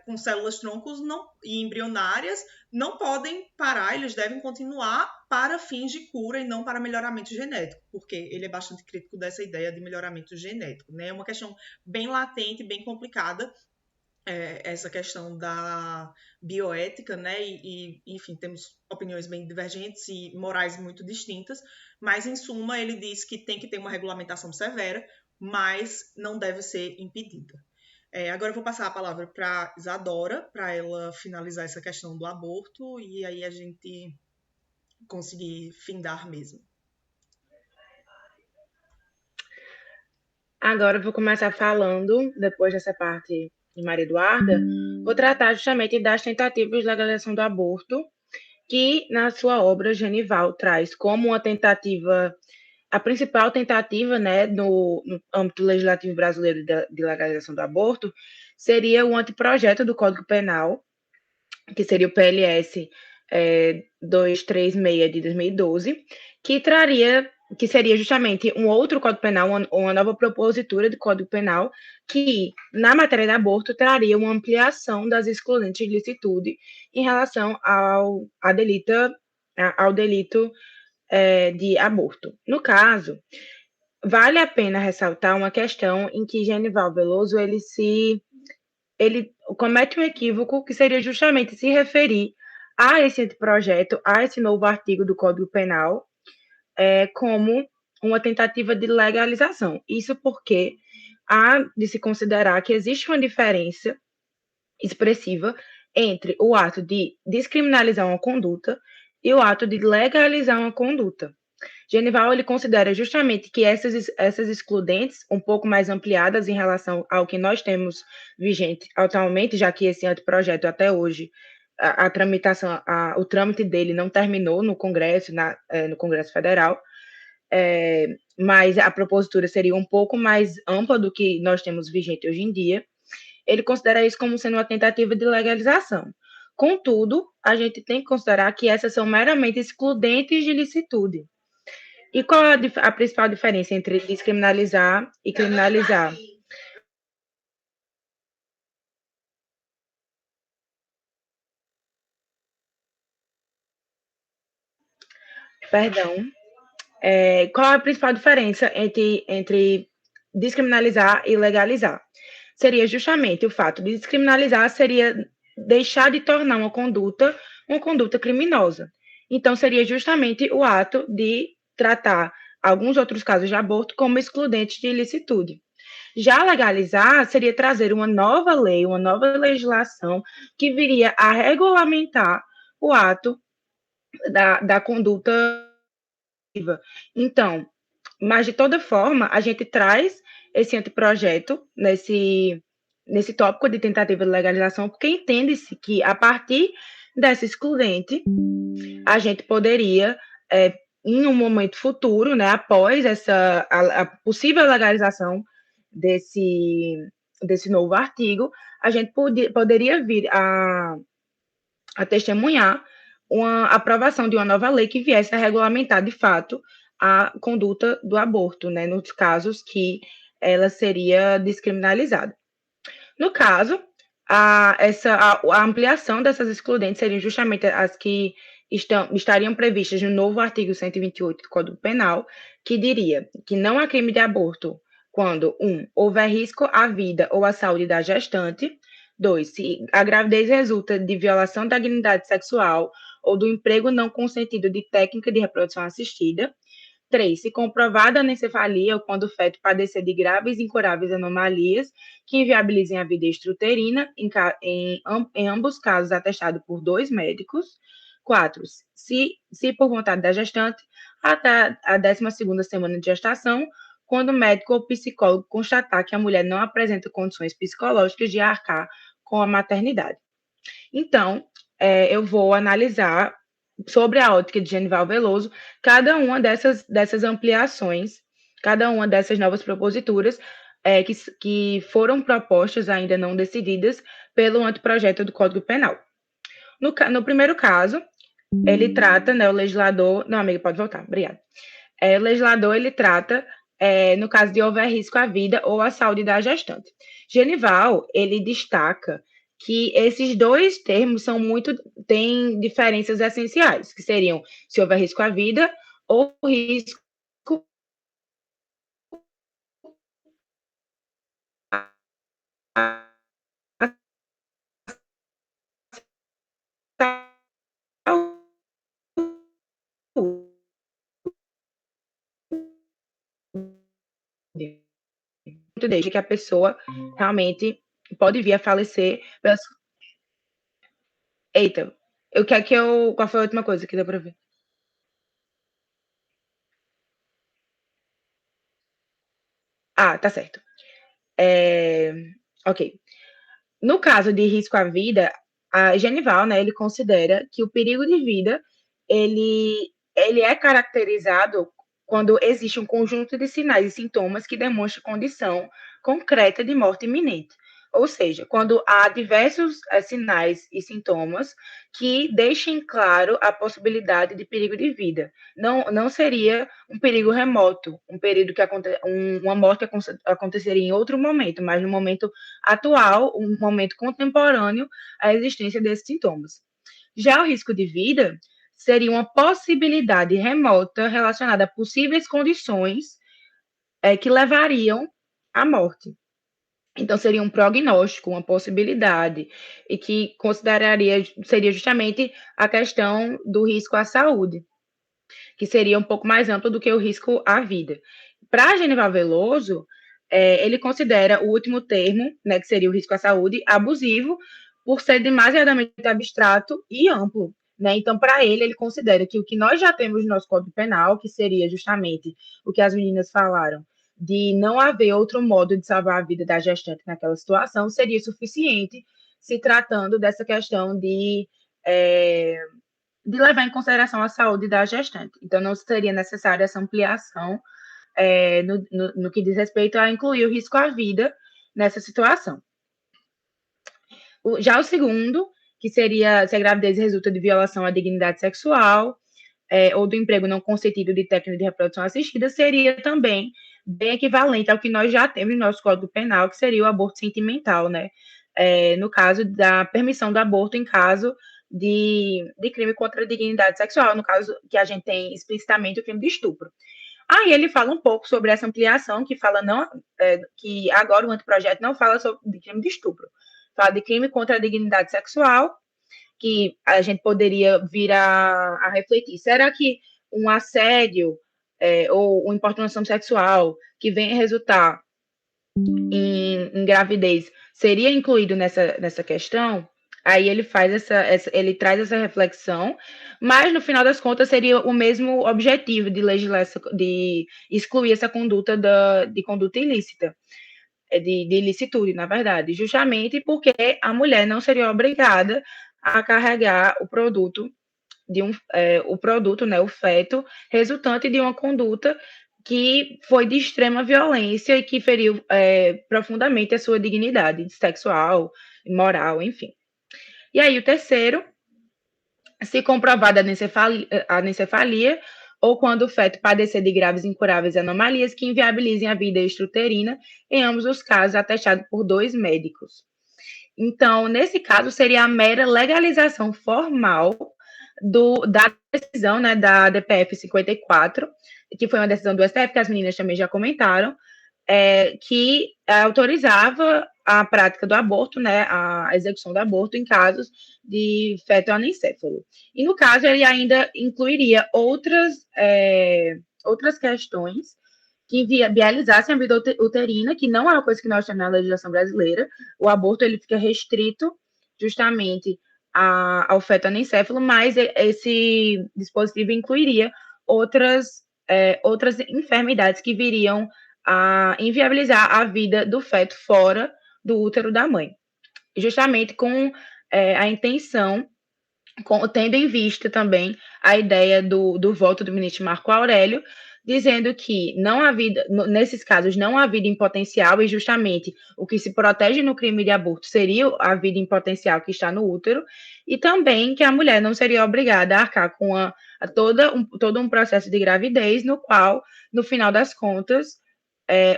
com células troncos e embrionárias não podem parar, eles devem continuar para fins de cura e não para melhoramento genético, porque ele é bastante crítico dessa ideia de melhoramento genético, né? É uma questão bem latente, bem complicada, essa questão da bioética, né? Enfim, temos opiniões bem divergentes e morais muito distintas, mas, em suma, ele diz que tem que ter uma regulamentação severa, mas não deve ser impedida. Agora eu vou passar a palavra para Isadora, para ela finalizar essa questão do aborto e aí a gente conseguir findar mesmo. Agora eu vou começar falando, depois dessa parte de Maria Eduarda, vou tratar justamente das tentativas de legalização do aborto, que na sua obra Genival traz como uma tentativa, a principal tentativa, né, no âmbito legislativo brasileiro de legalização do aborto, seria o anteprojeto do Código Penal, que seria o PLS 236 de 2012, que seria justamente um outro Código Penal, uma nova propositura de Código Penal, que, na matéria de aborto, traria uma ampliação das excludentes de licitude em relação ao delito de aborto. No caso, vale a pena ressaltar uma questão em que Genival Veloso ele comete um equívoco que seria justamente se referir a esse anteprojeto, a esse novo artigo do Código Penal, como uma tentativa de legalização. Isso porque há de se considerar que existe uma diferença expressiva entre o ato de descriminalizar uma conduta e o ato de legalizar uma conduta. Genival ele considera justamente que essas excludentes, um pouco mais ampliadas em relação ao que nós temos vigente atualmente, já que esse anteprojeto até hoje, a tramitação, o trâmite dele não terminou no Congresso, no Congresso Federal, mas a propositura seria um pouco mais ampla do que nós temos vigente hoje em dia. Ele considera isso como sendo uma tentativa de legalização. Contudo, a gente tem que considerar que essas são meramente excludentes de licitude. E qual é a principal diferença entre descriminalizar e criminalizar? Perdão. Qual é a principal diferença entre descriminalizar e legalizar? Seria justamente o fato de descriminalizar seria deixar de tornar uma conduta criminosa. Então, seria justamente o ato de tratar alguns outros casos de aborto como excludentes de ilicitude. Já legalizar seria trazer uma nova lei, uma nova legislação que viria a regulamentar o ato da conduta. Então, mas de toda forma, a gente traz esse anteprojeto nesse tópico de tentativa de legalização, porque entende-se que a partir dessa excludente, a gente poderia, em um momento futuro, né, após a possível legalização desse novo artigo, a gente poderia vir a testemunhar uma aprovação de uma nova lei que viesse a regulamentar, de fato, a conduta do aborto, né, nos casos que ela seria descriminalizada. No caso, a ampliação dessas excludentes seriam justamente as que estariam previstas no novo artigo 128 do Código Penal, que diria que não há crime de aborto quando, 1, houver risco à vida ou à saúde da gestante, 2, se a gravidez resulta de violação da dignidade sexual ou do emprego não consentido de técnica de reprodução assistida, 3, se comprovada a anencefalia ou quando o feto padecer de graves e incuráveis anomalias que inviabilizem a vida extrauterina, em ambos casos atestado por 2 médicos, 4. Se por vontade da gestante, até a 12ª semana de gestação, quando o médico ou psicólogo constatar que a mulher não apresenta condições psicológicas de arcar com a maternidade. Então, eu vou analisar, sobre a ótica de Genival Veloso, cada uma dessas ampliações, cada uma dessas novas proposituras que foram propostas, ainda não decididas, pelo anteprojeto do Código Penal. No primeiro caso, ele trata, né, o legislador... Não, amiga, pode voltar, obrigada. O legislador, ele trata, no caso de houver risco à vida ou à saúde da gestante. Genival, ele destaca que esses dois termos têm diferenças essenciais, que seriam se houver risco à vida ou risco à saúde. Desde que a pessoa realmente pode vir a falecer. Eita, qual foi a última coisa que deu para ver? Ah, tá certo. Ok. No caso de risco à vida, a Genival, né, ele considera que o perigo de vida ele é caracterizado quando existe um conjunto de sinais e sintomas que demonstram condição concreta de morte iminente. Ou seja, quando há diversos sinais e sintomas que deixem claro a possibilidade de perigo de vida. Não seria um perigo remoto, uma morte que aconteceria em outro momento, mas no momento atual, um momento contemporâneo à existência desses sintomas. Já o risco de vida seria uma possibilidade remota relacionada a possíveis condições que levariam à morte. Então, seria um prognóstico, uma possibilidade, e que seria justamente a questão do risco à saúde, que seria um pouco mais amplo do que o risco à vida. Para Genival Veloso, ele considera o último termo, né, que seria o risco à saúde, abusivo, por ser demasiadamente abstrato e amplo. Né? Então, para ele considera que o que nós já temos no nosso Código Penal, que seria justamente o que as meninas falaram, de não haver outro modo de salvar a vida da gestante naquela situação, seria suficiente, se tratando dessa questão de levar em consideração a saúde da gestante. Então, não seria necessária essa ampliação no que diz respeito a incluir o risco à vida nessa situação. Já o segundo, que seria se a gravidez resulta de violação à dignidade sexual ou do emprego não consentido de técnica de reprodução assistida, seria também bem equivalente ao que nós já temos no nosso Código Penal, que seria o aborto sentimental, né? No caso da permissão do aborto em caso de crime contra a dignidade sexual, no caso que a gente tem explicitamente o crime de estupro. Aí ele fala um pouco sobre essa ampliação, que fala que agora o anteprojeto não fala sobre crime de estupro, fala de crime contra a dignidade sexual, que a gente poderia vir a refletir. Será que um assédio ou uma importunação sexual que venha resultar em gravidez seria incluído nessa questão? Aí ele ele traz essa reflexão, mas no final das contas seria o mesmo objetivo de legislar, de excluir essa conduta de conduta ilícita, de ilicitude, na verdade, justamente porque a mulher não seria obrigada a carregar o produto né, o feto, resultante de uma conduta que foi de extrema violência e que feriu profundamente a sua dignidade sexual, moral, enfim. E aí, o terceiro, se comprovada a anencefalia, ou quando o feto padecer de graves, incuráveis anomalias que inviabilizem a vida extrauterina, em ambos os casos, atestado por 2 médicos. Então, nesse caso, seria a mera legalização formal da decisão, né, da DPF 54, que foi uma decisão do STF, que as meninas também já comentaram, que autorizava a prática do aborto, né, a execução do aborto em casos de feto anencefalo. E, no caso, ele ainda incluiria outras questões que inviabilizassem a vida uterina, que não é uma coisa que nós temos na legislação brasileira. O aborto ele fica restrito justamente ao feto anencefalo, mas esse dispositivo incluiria outras enfermidades que viriam a inviabilizar a vida do feto fora do útero da mãe, justamente com a intenção, tendo em vista também a ideia do voto do ministro Marco Aurélio, dizendo que nesses casos, não há vida em potencial, e justamente o que se protege no crime de aborto seria a vida em potencial que está no útero, e também que a mulher não seria obrigada a arcar com todo um processo de gravidez, no qual, no final das contas,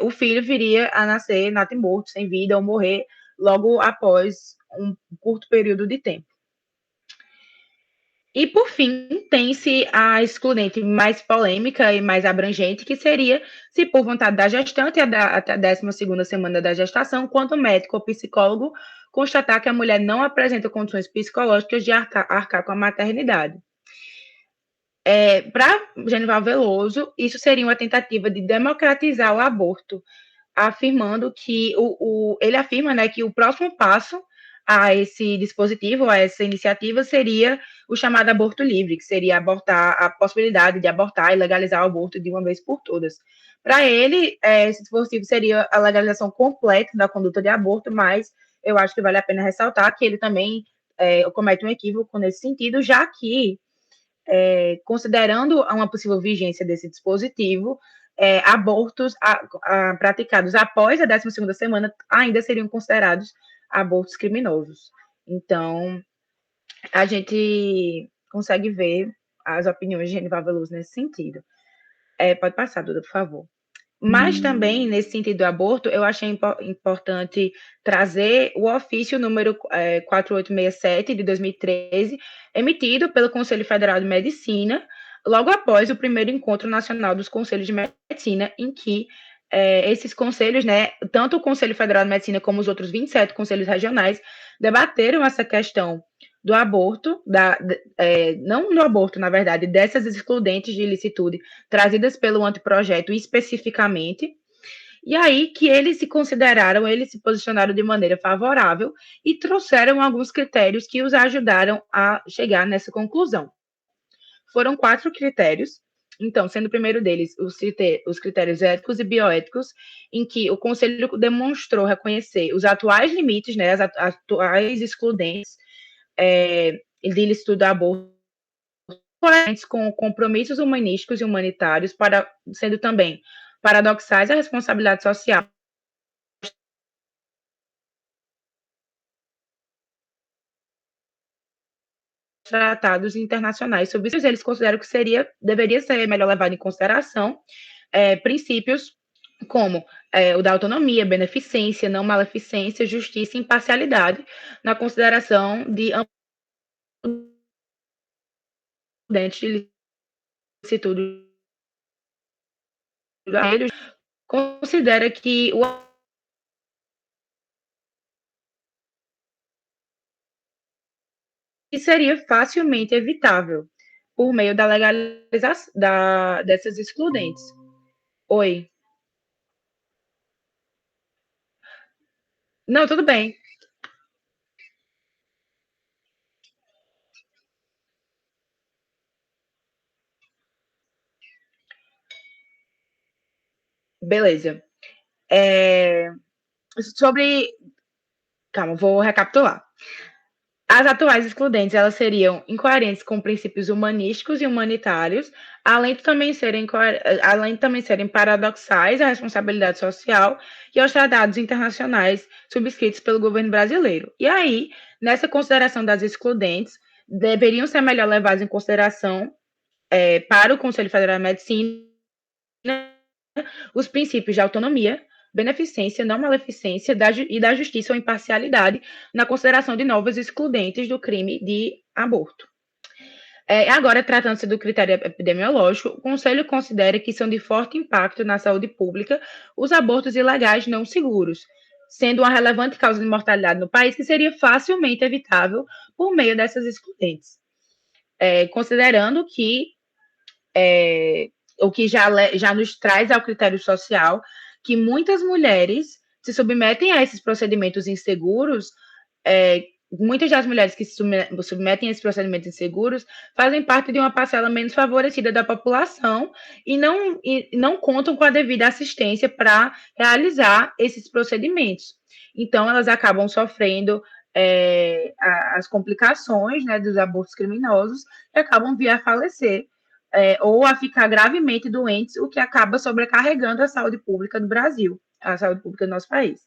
o filho viria a nascer nato-morto, sem vida, ou morrer logo após um curto período de tempo. E, por fim, tem-se a excludente mais polêmica e mais abrangente, que seria se, por vontade da gestante, até a 12ª semana da gestação, quando o médico ou psicólogo constatar que a mulher não apresenta condições psicológicas de arcar com a maternidade. Para Genival Veloso, isso seria uma tentativa de democratizar o aborto, afirmando que ele afirma, né, que o próximo passo a esse dispositivo, a essa iniciativa, seria o chamado aborto livre, que seria a possibilidade de abortar e legalizar o aborto de uma vez por todas. Para ele, esse dispositivo seria a legalização completa da conduta de aborto, mas eu acho que vale a pena ressaltar que ele também comete um equívoco nesse sentido, já que, considerando uma possível vigência desse dispositivo, abortos praticados após a 12ª semana ainda seriam considerados abortos criminosos. Então, a gente consegue ver as opiniões de Genival Veloso nesse sentido. Pode passar, Duda, por favor. Mas também, nesse sentido do aborto, eu achei importante trazer o ofício número 4867 de 2013, emitido pelo Conselho Federal de Medicina, logo após o primeiro Encontro Nacional dos Conselhos de Medicina, em que esses conselhos, né, tanto o Conselho Federal de Medicina como os outros 27 conselhos regionais, debateram essa questão do aborto, não do aborto, na verdade, dessas excludentes de ilicitude trazidas pelo anteprojeto especificamente, e aí que eles se posicionaram de maneira favorável e trouxeram alguns critérios que os ajudaram a chegar nessa conclusão. Foram 4 critérios, então, sendo o primeiro deles os critérios éticos e bioéticos, em que o Conselho demonstrou reconhecer os atuais limites, né, as atuais excludentes de ilicitude do aborto, com compromissos humanísticos e humanitários, sendo também paradoxais a responsabilidade social tratados internacionais sobre isso. Eles consideram que deveria ser melhor levado em consideração princípios como o da autonomia, beneficência, não maleficência, justiça e imparcialidade, na consideração de de ilicitude. Ele considera que seria facilmente evitável por meio da legalização dessas excludentes. Oi. Não, tudo bem. Beleza. Calma, vou recapitular. As atuais excludentes, elas seriam incoerentes com princípios humanísticos e humanitários, além de também serem paradoxais à responsabilidade social e aos tratados internacionais subscritos pelo governo brasileiro. E aí, nessa consideração das excludentes, deveriam ser melhor levadas em consideração para o Conselho Federal de Medicina os princípios de autonomia, beneficência, não maleficência e da justiça ou imparcialidade na consideração de novas excludentes do crime de aborto. Agora, tratando-se do critério epidemiológico, o Conselho considera que são de forte impacto na saúde pública os abortos ilegais não seguros, sendo uma relevante causa de mortalidade no país que seria facilmente evitável por meio dessas excludentes. Considerando que o que já nos traz ao critério social, que muitas mulheres se submetem a esses procedimentos inseguros muitas das mulheres que se submetem a esses procedimentos inseguros fazem parte de uma parcela menos favorecida da população e não contam com a devida assistência para realizar esses procedimentos. Então, elas acabam sofrendo as complicações, né, dos abortos criminosos e acabam vir a falecer ou a ficar gravemente doentes, o que acaba sobrecarregando a saúde pública do Brasil, a saúde pública do nosso país.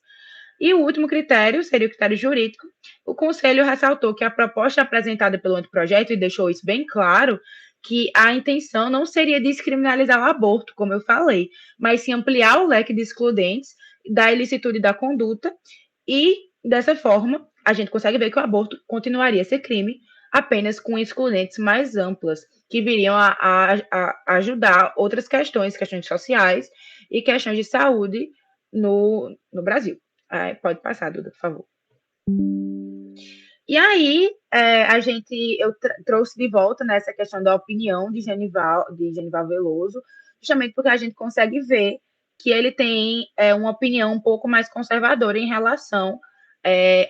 E o último critério seria o critério jurídico. O Conselho ressaltou que a proposta apresentada pelo anteprojeto, e deixou isso bem claro, que a intenção não seria descriminalizar o aborto, como eu falei, mas sim ampliar o leque de excludentes da ilicitude da conduta, e dessa forma a gente consegue ver que o aborto continuaria a ser crime, apenas com excludentes mais amplas, que viriam a ajudar outras questões sociais e questões de saúde no Brasil. Pode passar, Duda, por favor. E aí, eu trouxe de volta nessa questão da opinião de Genival Veloso, justamente porque a gente consegue ver que ele tem uma opinião um pouco mais conservadora em relação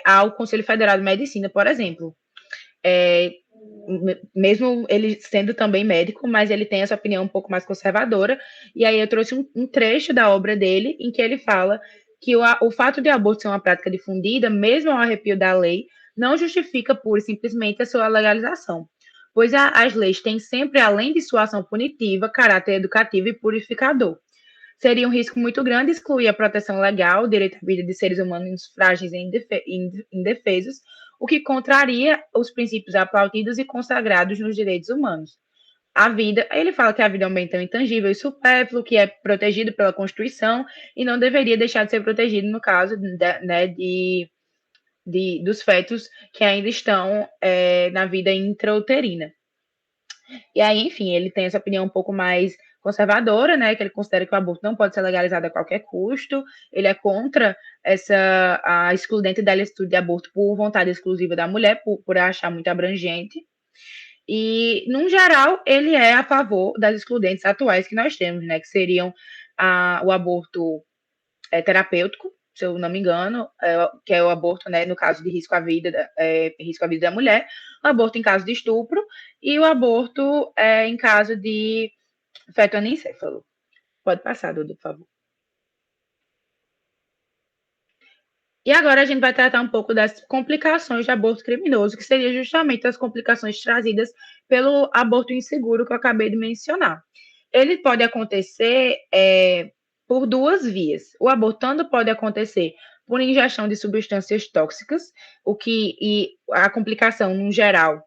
ao Conselho Federal de Medicina, por exemplo. Mesmo ele sendo também médico, mas ele tem essa opinião um pouco mais conservadora. E aí eu trouxe um trecho da obra dele, em que ele fala que o fato de aborto ser uma prática difundida, mesmo ao arrepio da lei, não justifica pura e simplesmente a sua legalização, pois as leis têm sempre, além de sua ação punitiva, caráter educativo e purificador. Seria um risco muito grande excluir a proteção legal, o direito à vida de seres humanos frágeis e indefesos, o que contraria os princípios aplaudidos e consagrados nos direitos humanos. A vida, ele fala que a vida é um bem tão intangível e supérfluo, que é protegido pela Constituição e não deveria deixar de ser protegido no caso dos fetos que ainda estão na vida intrauterina. E aí, enfim, ele tem essa opinião um pouco mais conservadora, né, que ele considera que o aborto não pode ser legalizado a qualquer custo, ele é contra a excludente da licitude de aborto por vontade exclusiva da mulher, por achar muito abrangente. E, num geral, ele é a favor das excludentes atuais que nós temos, né, que seriam o aborto terapêutico, se eu não me engano, que é o aborto, né, no caso de risco à vida da mulher, o aborto em caso de estupro e o aborto em caso de feto anencefalo. Pode passar, Dudu, por favor. E agora a gente vai tratar um pouco das complicações de aborto criminoso, que seria justamente as complicações trazidas pelo aborto inseguro que eu acabei de mencionar. Ele pode acontecer por duas vias. O aborto tanto pode acontecer por ingestão de substâncias tóxicas, e a complicação, no geral,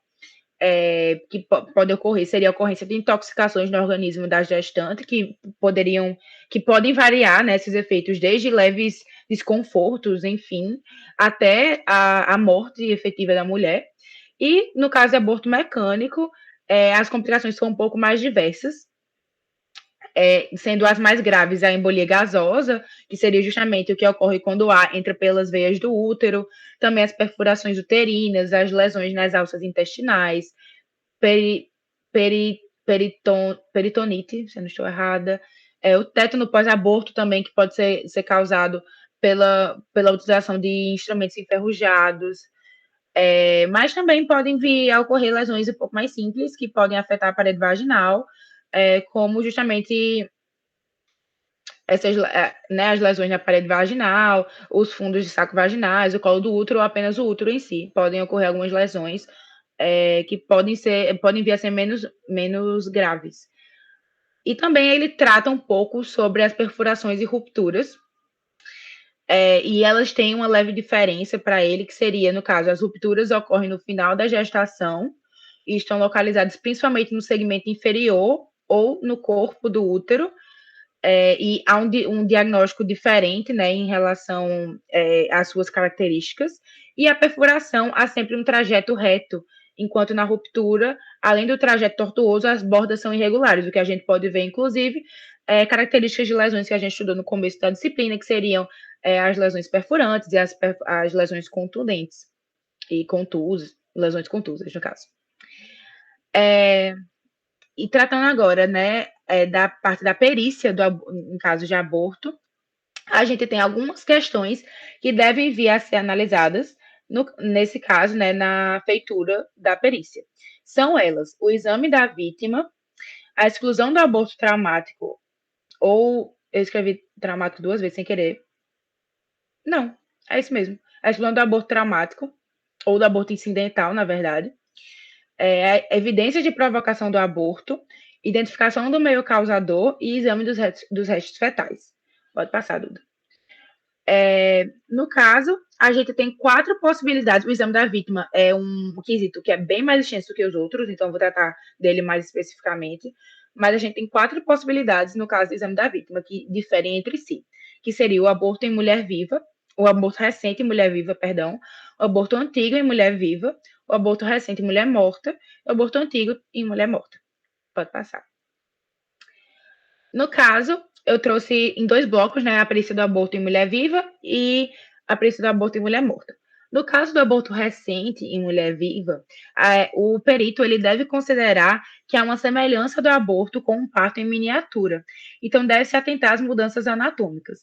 que pode ocorrer seria a ocorrência de intoxicações no organismo da gestante, que podem variar, né, esses efeitos, desde leves desconfortos, enfim, até a morte efetiva da mulher. E, no caso de aborto mecânico, as complicações são um pouco mais diversas, sendo as mais graves a embolia gasosa, que seria justamente o que ocorre quando o ar entra pelas veias do útero, também as perfurações uterinas, as lesões nas alças intestinais, peritonite, se eu não estou errada, o tétano pós-aborto também, que pode ser causado pela utilização de instrumentos enferrujados, mas também podem vir a ocorrer lesões um pouco mais simples, que podem afetar a parede vaginal, como justamente as lesões na parede vaginal, os fundos de saco vaginais, o colo do útero ou apenas o útero em si. Podem ocorrer algumas lesões que podem vir a ser menos graves. E também ele trata um pouco sobre as perfurações e rupturas, e elas têm uma leve diferença para ele, que seria, no caso, as rupturas ocorrem no final da gestação e estão localizadas principalmente no segmento inferior ou no corpo do útero, e há um diagnóstico diferente, né, em relação às suas características, e a perfuração há sempre um trajeto reto, enquanto na ruptura, além do trajeto tortuoso, as bordas são irregulares, o que a gente pode ver, inclusive, características de lesões que a gente estudou no começo da disciplina, que seriam as lesões perfurantes e as lesões contundentes, e lesões contusas, no caso. E tratando agora, né, da parte da perícia em caso de aborto, a gente tem algumas questões que devem vir a ser analisadas nesse caso, né, na feitura da perícia. São elas o exame da vítima, a exclusão do aborto traumático, ou eu escrevi traumático 2 vezes sem querer. Não, é isso mesmo. A exclusão do aborto traumático, ou do aborto incidental, na verdade. A evidência de provocação do aborto, identificação do meio causador e exame dos restos fetais. Pode passar, Duda. No caso, a gente tem 4 possibilidades. O exame da vítima é um quesito que é bem mais extenso que os outros, então eu vou tratar dele mais especificamente. Mas a gente tem 4 possibilidades no caso do exame da vítima, que diferem entre si, que seria o aborto em mulher viva, o aborto recente em mulher viva, perdão, o aborto antigo em mulher viva, o aborto recente em mulher morta, o aborto antigo em mulher morta. Pode passar. No caso, eu trouxe em 2 blocos, né, a perícia do aborto em mulher viva e a perícia do aborto em mulher morta. No caso do aborto recente em mulher viva, o perito ele deve considerar que há uma semelhança do aborto com um parto em miniatura. Então, deve-se atentar às mudanças anatômicas.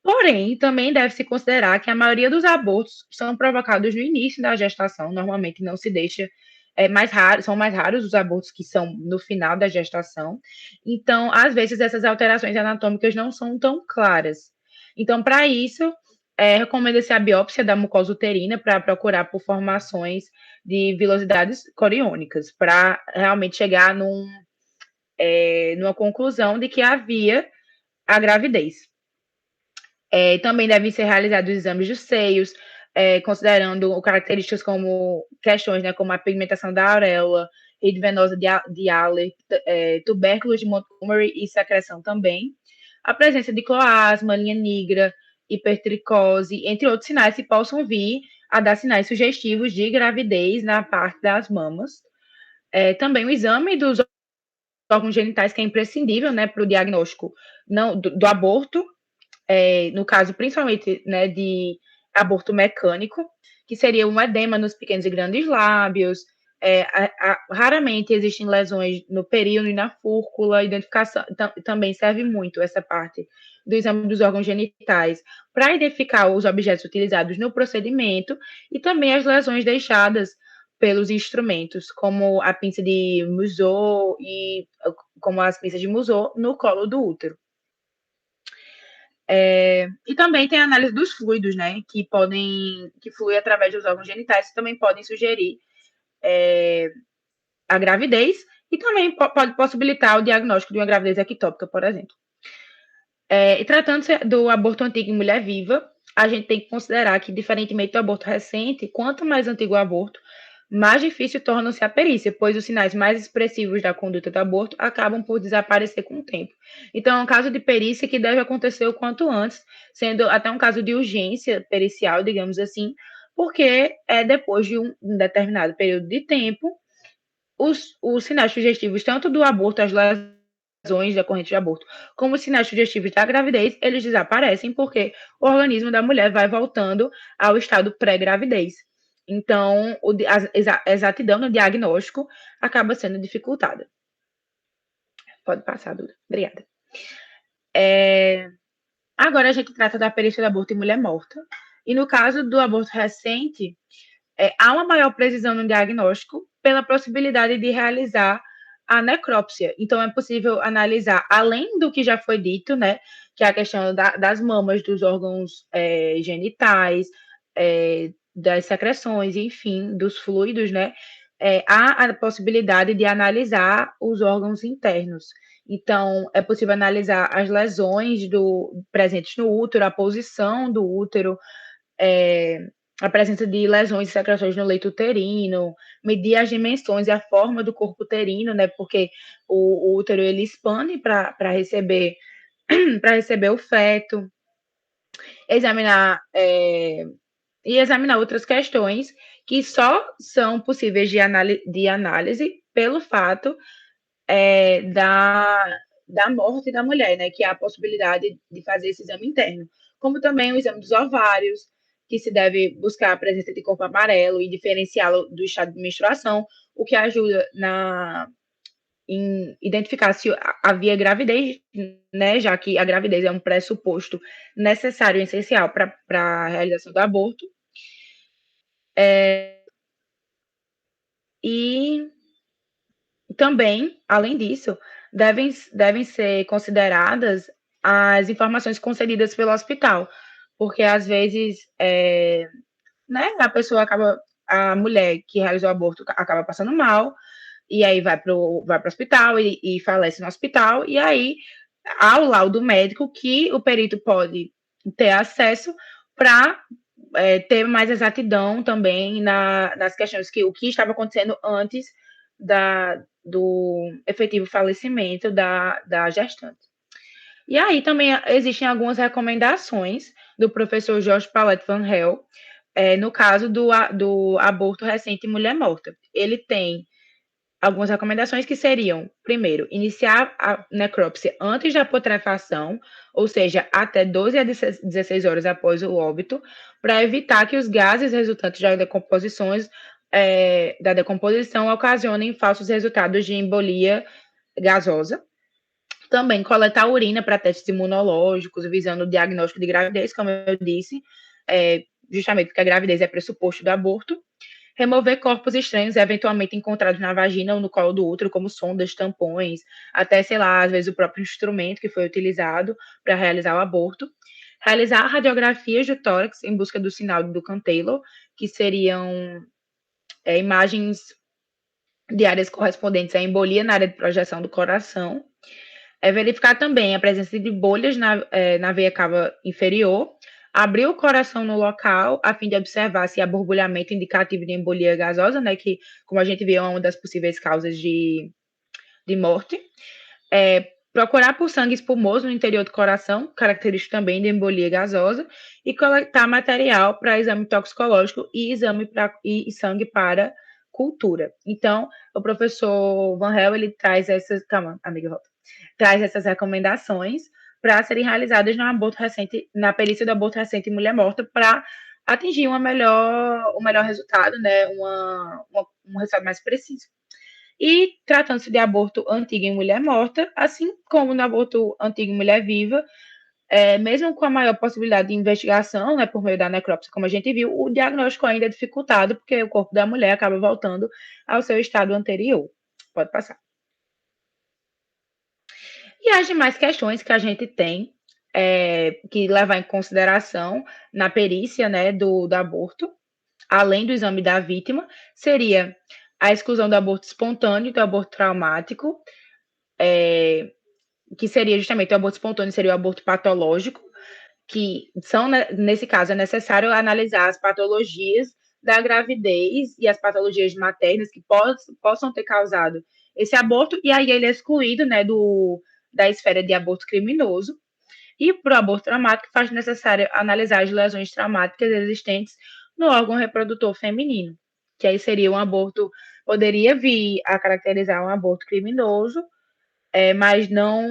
Porém, também deve-se considerar que a maioria dos abortos são provocados no início da gestação, normalmente não se deixa, são mais raros os abortos que são no final da gestação. Então, às vezes, essas alterações anatômicas não são tão claras. Então, para isso, recomenda-se a biópsia da mucosa uterina para procurar por formações de vilosidades coriônicas, para realmente chegar numa conclusão de que havia a gravidez. Também devem ser realizados exames dos seios, considerando características como questões, né, como a pigmentação da auréola, rede venosa de Haller, tubérculos de Montgomery e secreção também, a presença de cloasma, linha negra, hipertricose, entre outros sinais que possam vir a dar sinais sugestivos de gravidez na parte das mamas. Também o exame dos órgãos genitais, que é imprescindível, né, para o diagnóstico do aborto, no caso, principalmente, né, de aborto mecânico, que seria um edema nos pequenos e grandes lábios. Raramente existem lesões no período e na fúrcula. Identificação também serve muito essa parte do exame dos órgãos genitais para identificar os objetos utilizados no procedimento e também as lesões deixadas pelos instrumentos, como a pinça de Museau e como as pinças de Museau no colo do útero. E também tem a análise dos fluidos, né, que fluem através dos órgãos genitais, que também podem sugerir a gravidez e também pode possibilitar o diagnóstico de uma gravidez ectópica, por exemplo. E tratando-se do aborto antigo em mulher viva, a gente tem que considerar que, diferentemente do aborto recente, quanto mais antigo o aborto, mais difícil torna-se a perícia, pois os sinais mais expressivos da conduta do aborto acabam por desaparecer com o tempo. Então, é um caso de perícia que deve acontecer o quanto antes, sendo até um caso de urgência pericial, digamos assim, porque depois de um determinado período de tempo, os sinais sugestivos, tanto do aborto, as lesões decorrentes de aborto, como os sinais sugestivos da gravidez, eles desaparecem porque o organismo da mulher vai voltando ao estado pré-gravidez. Então, a exatidão no diagnóstico acaba sendo dificultada. Pode passar, Duda. Obrigada. Agora a gente trata da perícia do aborto em mulher morta. E no caso do aborto recente, há uma maior precisão no diagnóstico pela possibilidade de realizar a necrópsia. Então, é possível analisar, além do que já foi dito, né, que é a questão das mamas, dos órgãos genitais, das secreções, enfim, dos fluidos, né, há a possibilidade de analisar os órgãos internos. Então, é possível analisar as lesões presentes no útero, a posição do útero, a presença de lesões e secreções no leito uterino, medir as dimensões e a forma do corpo uterino, né, porque o útero ele expande para receber o feto, examinar outras questões que só são possíveis de análise pelo fato da morte da mulher, né, que há a possibilidade de fazer esse exame interno, como também o exame dos ovários, que se deve buscar a presença de corpo amarelo e diferenciá-lo do estado de menstruação, o que ajuda em identificar se havia gravidez, né, já que a gravidez é um pressuposto necessário e essencial para a realização do aborto. E também, além disso, devem ser consideradas as informações concedidas pelo hospital, porque às vezes, né, a mulher que realizou o aborto acaba passando mal, e aí vai para o hospital e falece no hospital, e aí há o laudo médico que o perito pode ter acesso para ter mais exatidão também nas questões o que estava acontecendo antes do efetivo falecimento da gestante. E aí também existem algumas recomendações do professor Jorge Paulet van Hel, no caso do aborto recente em mulher morta. Ele tem algumas recomendações que seriam, primeiro, iniciar a necrópsia antes da putrefação, ou seja, até 12 a 16 horas após o óbito, para evitar que os gases resultantes da decomposição ocasionem falsos resultados de embolia gasosa. Também coletar urina para testes imunológicos, visando o diagnóstico de gravidez, como eu disse, justamente porque a gravidez é pressuposto do aborto. Remover corpos estranhos eventualmente encontrados na vagina ou no colo do útero, como sondas, tampões, até, sei lá, às vezes o próprio instrumento que foi utilizado para realizar o aborto. Realizar radiografias do tórax em busca do sinal do Duncan-Taylor, que seriam imagens de áreas correspondentes à embolia na área de projeção do coração. Verificar também a presença de bolhas na veia cava inferior, abrir o coração no local, a fim de observar se há borbulhamento indicativo de embolia gasosa, né, que, como a gente viu, é uma das possíveis causas de morte. Procurar por sangue espumoso no interior do coração, característico também de embolia gasosa, e coletar material para exame toxicológico e sangue para cultura. Então, o professor Van Hel, ele traz essas... Calma, amiga, volta. Traz essas recomendações para serem realizadas na perícia do aborto recente em mulher morta, para atingir um melhor resultado, né, um resultado mais preciso. E tratando-se de aborto antigo em mulher morta, assim como no aborto antigo em mulher viva, mesmo com a maior possibilidade de investigação, né, por meio da necrópsia, como a gente viu, o diagnóstico ainda é dificultado, porque o corpo da mulher acaba voltando ao seu estado anterior. Pode passar. E as demais questões que a gente tem que levar em consideração na perícia, né, do aborto, além do exame da vítima, seria a exclusão do aborto espontâneo e do aborto traumático, que seria justamente o aborto espontâneo, seria o aborto patológico, que nesse caso, é necessário analisar as patologias da gravidez e as patologias maternas que possam ter causado esse aborto, e aí ele é excluído, né, da esfera de aborto criminoso. E para o aborto traumático, faz necessário analisar as lesões traumáticas existentes no órgão reprodutor feminino, que aí seria um aborto, poderia vir a caracterizar um aborto criminoso, mas não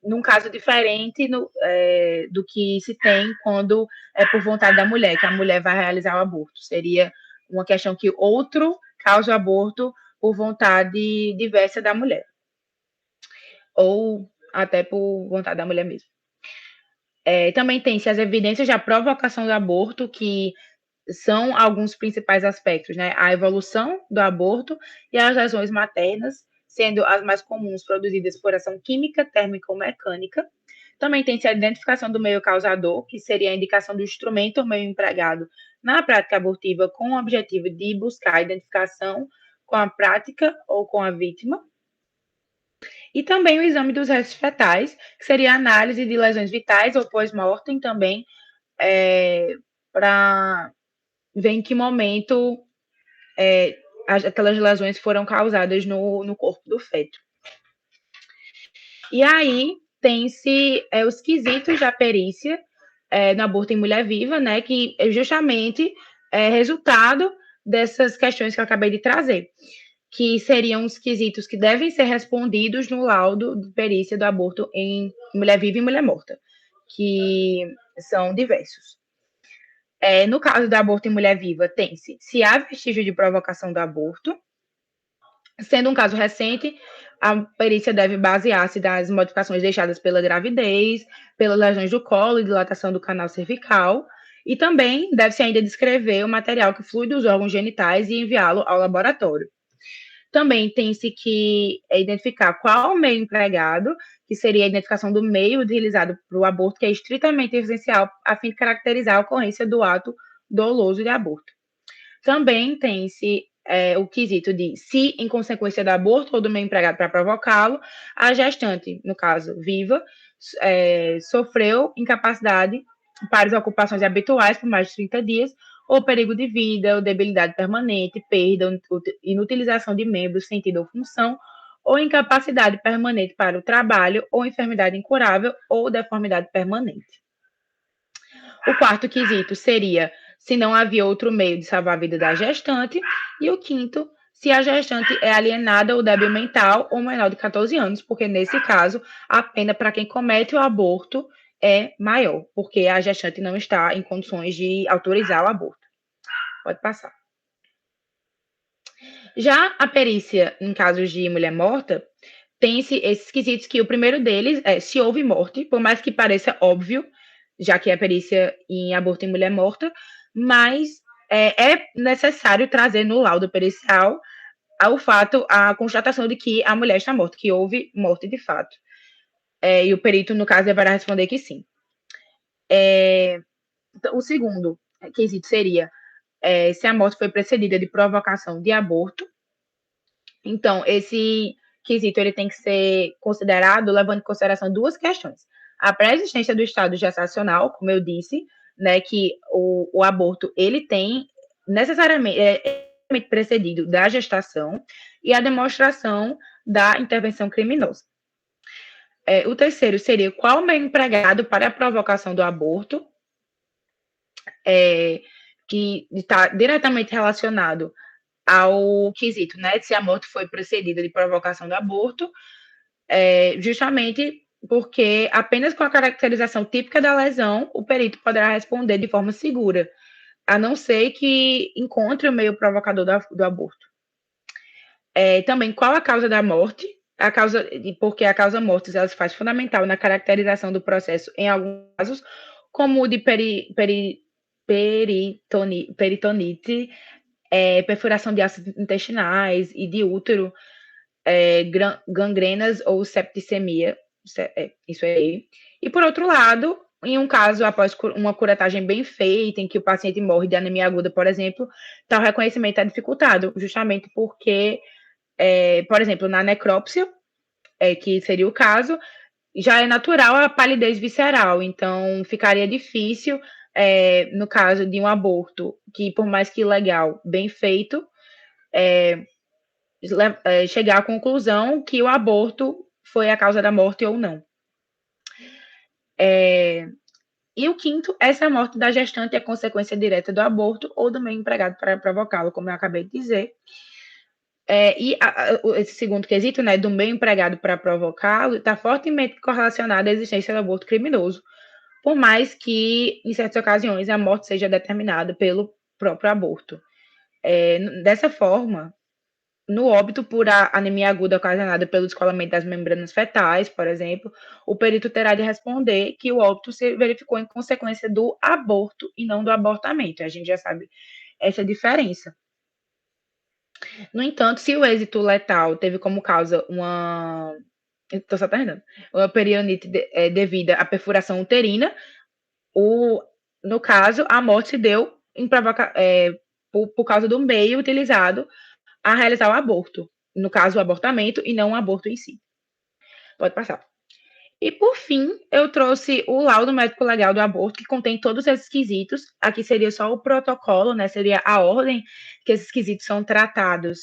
num caso diferente do que se tem quando é por vontade da mulher, que a mulher vai realizar o aborto. Seria uma questão que outro causa o aborto por vontade diversa da mulher, ou até por vontade da mulher mesmo. Também tem-se as evidências da provocação do aborto, que são alguns principais aspectos, né? A evolução do aborto e as lesões maternas, sendo as mais comuns produzidas por ação química, térmica ou mecânica. Também tem-se a identificação do meio causador, que seria a indicação do instrumento ou meio empregado na prática abortiva, com o objetivo de buscar a identificação com a prática ou com a vítima. E também o exame dos restos fetais, que seria a análise de lesões vitais ou pós-mortem também, para ver em que momento aquelas lesões foram causadas no corpo do feto. E aí tem-se os quesitos da perícia no aborto em mulher viva, né, que é justamente resultado dessas questões que eu acabei de trazer, que seriam os quesitos que devem ser respondidos no laudo de perícia do aborto em mulher viva e mulher morta, que são diversos. No caso do aborto em mulher viva, tem-se se há vestígio de provocação do aborto. Sendo um caso recente, a perícia deve basear-se das modificações deixadas pela gravidez, pelas lesões do colo e dilatação do canal cervical. E também deve-se ainda descrever o material que flui dos órgãos genitais e enviá-lo ao laboratório. Também tem-se que identificar qual o meio empregado, que seria a identificação do meio utilizado para o aborto, que é estritamente essencial a fim de caracterizar a ocorrência do ato doloso de aborto. Também tem-se o quesito de se, em consequência do aborto ou do meio empregado para provocá-lo, a gestante, no caso viva, sofreu incapacidade para as ocupações habituais por mais de 30 dias, ou perigo de vida, ou debilidade permanente, perda, inutilização de membros, sentido ou função, ou incapacidade permanente para o trabalho, ou enfermidade incurável, ou deformidade permanente. O quarto quesito seria se não havia outro meio de salvar a vida da gestante, e o quinto, se a gestante é alienada ou débil mental ou menor de 14 anos, porque nesse caso a pena para quem comete o aborto é maior, porque a gestante não está em condições de autorizar o aborto. Pode passar. Já a perícia em casos de mulher morta, tem-se esses quesitos que o primeiro deles é se houve morte, por mais que pareça óbvio, já que é a perícia em aborto em mulher morta, mas é necessário trazer no laudo pericial a constatação de que a mulher está morta, que houve morte de fato. E o perito, no caso, deverá responder que sim. O segundo quesito seria se a morte foi precedida de provocação de aborto. Então, esse quesito ele tem que ser considerado levando em consideração duas questões. A pré-existência do estado gestacional, como eu disse, né, que o aborto ele tem necessariamente precedido da gestação, e a demonstração da intervenção criminosa. O terceiro seria qual o meio empregado para a provocação do aborto, que está diretamente relacionado ao quesito, né, se a morte foi precedida de provocação do aborto, justamente porque apenas com a caracterização típica da lesão, o perito poderá responder de forma segura, a não ser que encontre o meio provocador do aborto. Também, qual a causa da morte? Porque a causa mortis ela se faz fundamental na caracterização do processo em alguns casos, como o de peritonite, perfuração de ácidos intestinais e de útero, gangrenas ou septicemia, isso aí. E, por outro lado, em um caso, após uma curetagem bem feita, em que o paciente morre de anemia aguda, por exemplo, tal reconhecimento é dificultado, justamente porque, por exemplo, na necrópsia, que seria o caso, já é natural a palidez visceral, então ficaria difícil, no caso de um aborto, que por mais que ilegal, bem feito, chegar à conclusão que o aborto foi a causa da morte ou não. E o quinto, essa morte da gestante é consequência direta do aborto ou do meio empregado para provocá-lo, como eu acabei de dizer. Esse segundo quesito, né, do meio empregado para provocá-lo, está fortemente correlacionado à existência do aborto criminoso, por mais que, em certas ocasiões, a morte seja determinada pelo próprio aborto. Dessa forma, no óbito por anemia aguda ocasionada pelo descolamento das membranas fetais, por exemplo, o perito terá de responder que o óbito se verificou em consequência do aborto e não do abortamento. A gente já sabe essa diferença. No entanto, se o êxito letal teve como causa uma perionite devida à perfuração uterina, no caso, a morte se deu por causa do meio utilizado a realizar o aborto. No caso, o abortamento e não o aborto em si. Pode passar. E, por fim, eu trouxe o laudo médico legal do aborto, que contém todos esses quesitos. Aqui seria só o protocolo, né? Seria a ordem que esses quesitos são tratados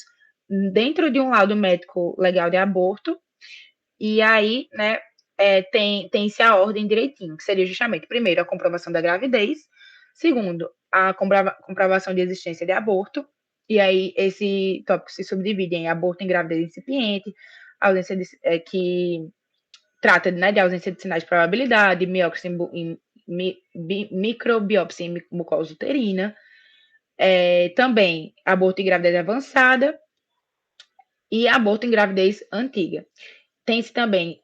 dentro de um laudo médico legal de aborto. E aí, né, tem-se a ordem direitinho, que seria justamente, primeiro, a comprovação da gravidez, segundo, a comprovação de existência de aborto, e aí esse tópico se subdivide em aborto em gravidez incipiente, ausência que trata, né, de ausência de sinais de probabilidade, microbiópsia em mucosa uterina, também aborto em gravidez avançada e aborto em gravidez antiga. Tem-se também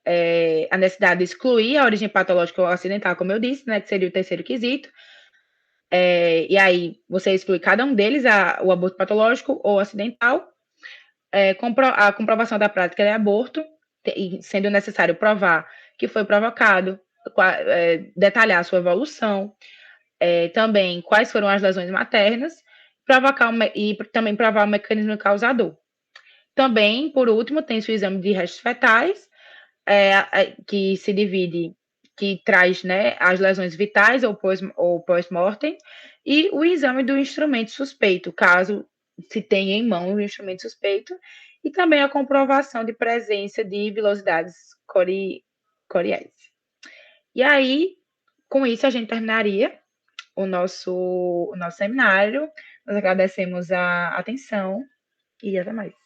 a necessidade de excluir a origem patológica ou acidental, como eu disse, né, que seria o terceiro quesito. E aí você exclui cada um deles, o aborto patológico ou acidental, a comprovação da prática de aborto, sendo necessário provar que foi provocado, detalhar a sua evolução, também quais foram as lesões maternas, e também provar o mecanismo causador. Também, por último, tem-se o exame de restos fetais, que se divide, que traz, né, as lesões vitais ou pós-mortem, e o exame do instrumento suspeito, caso se tenha em mão o instrumento suspeito, e também a comprovação de presença de vilosidades coriais. E aí, com isso, a gente terminaria o nosso seminário. Nós agradecemos a atenção e até mais.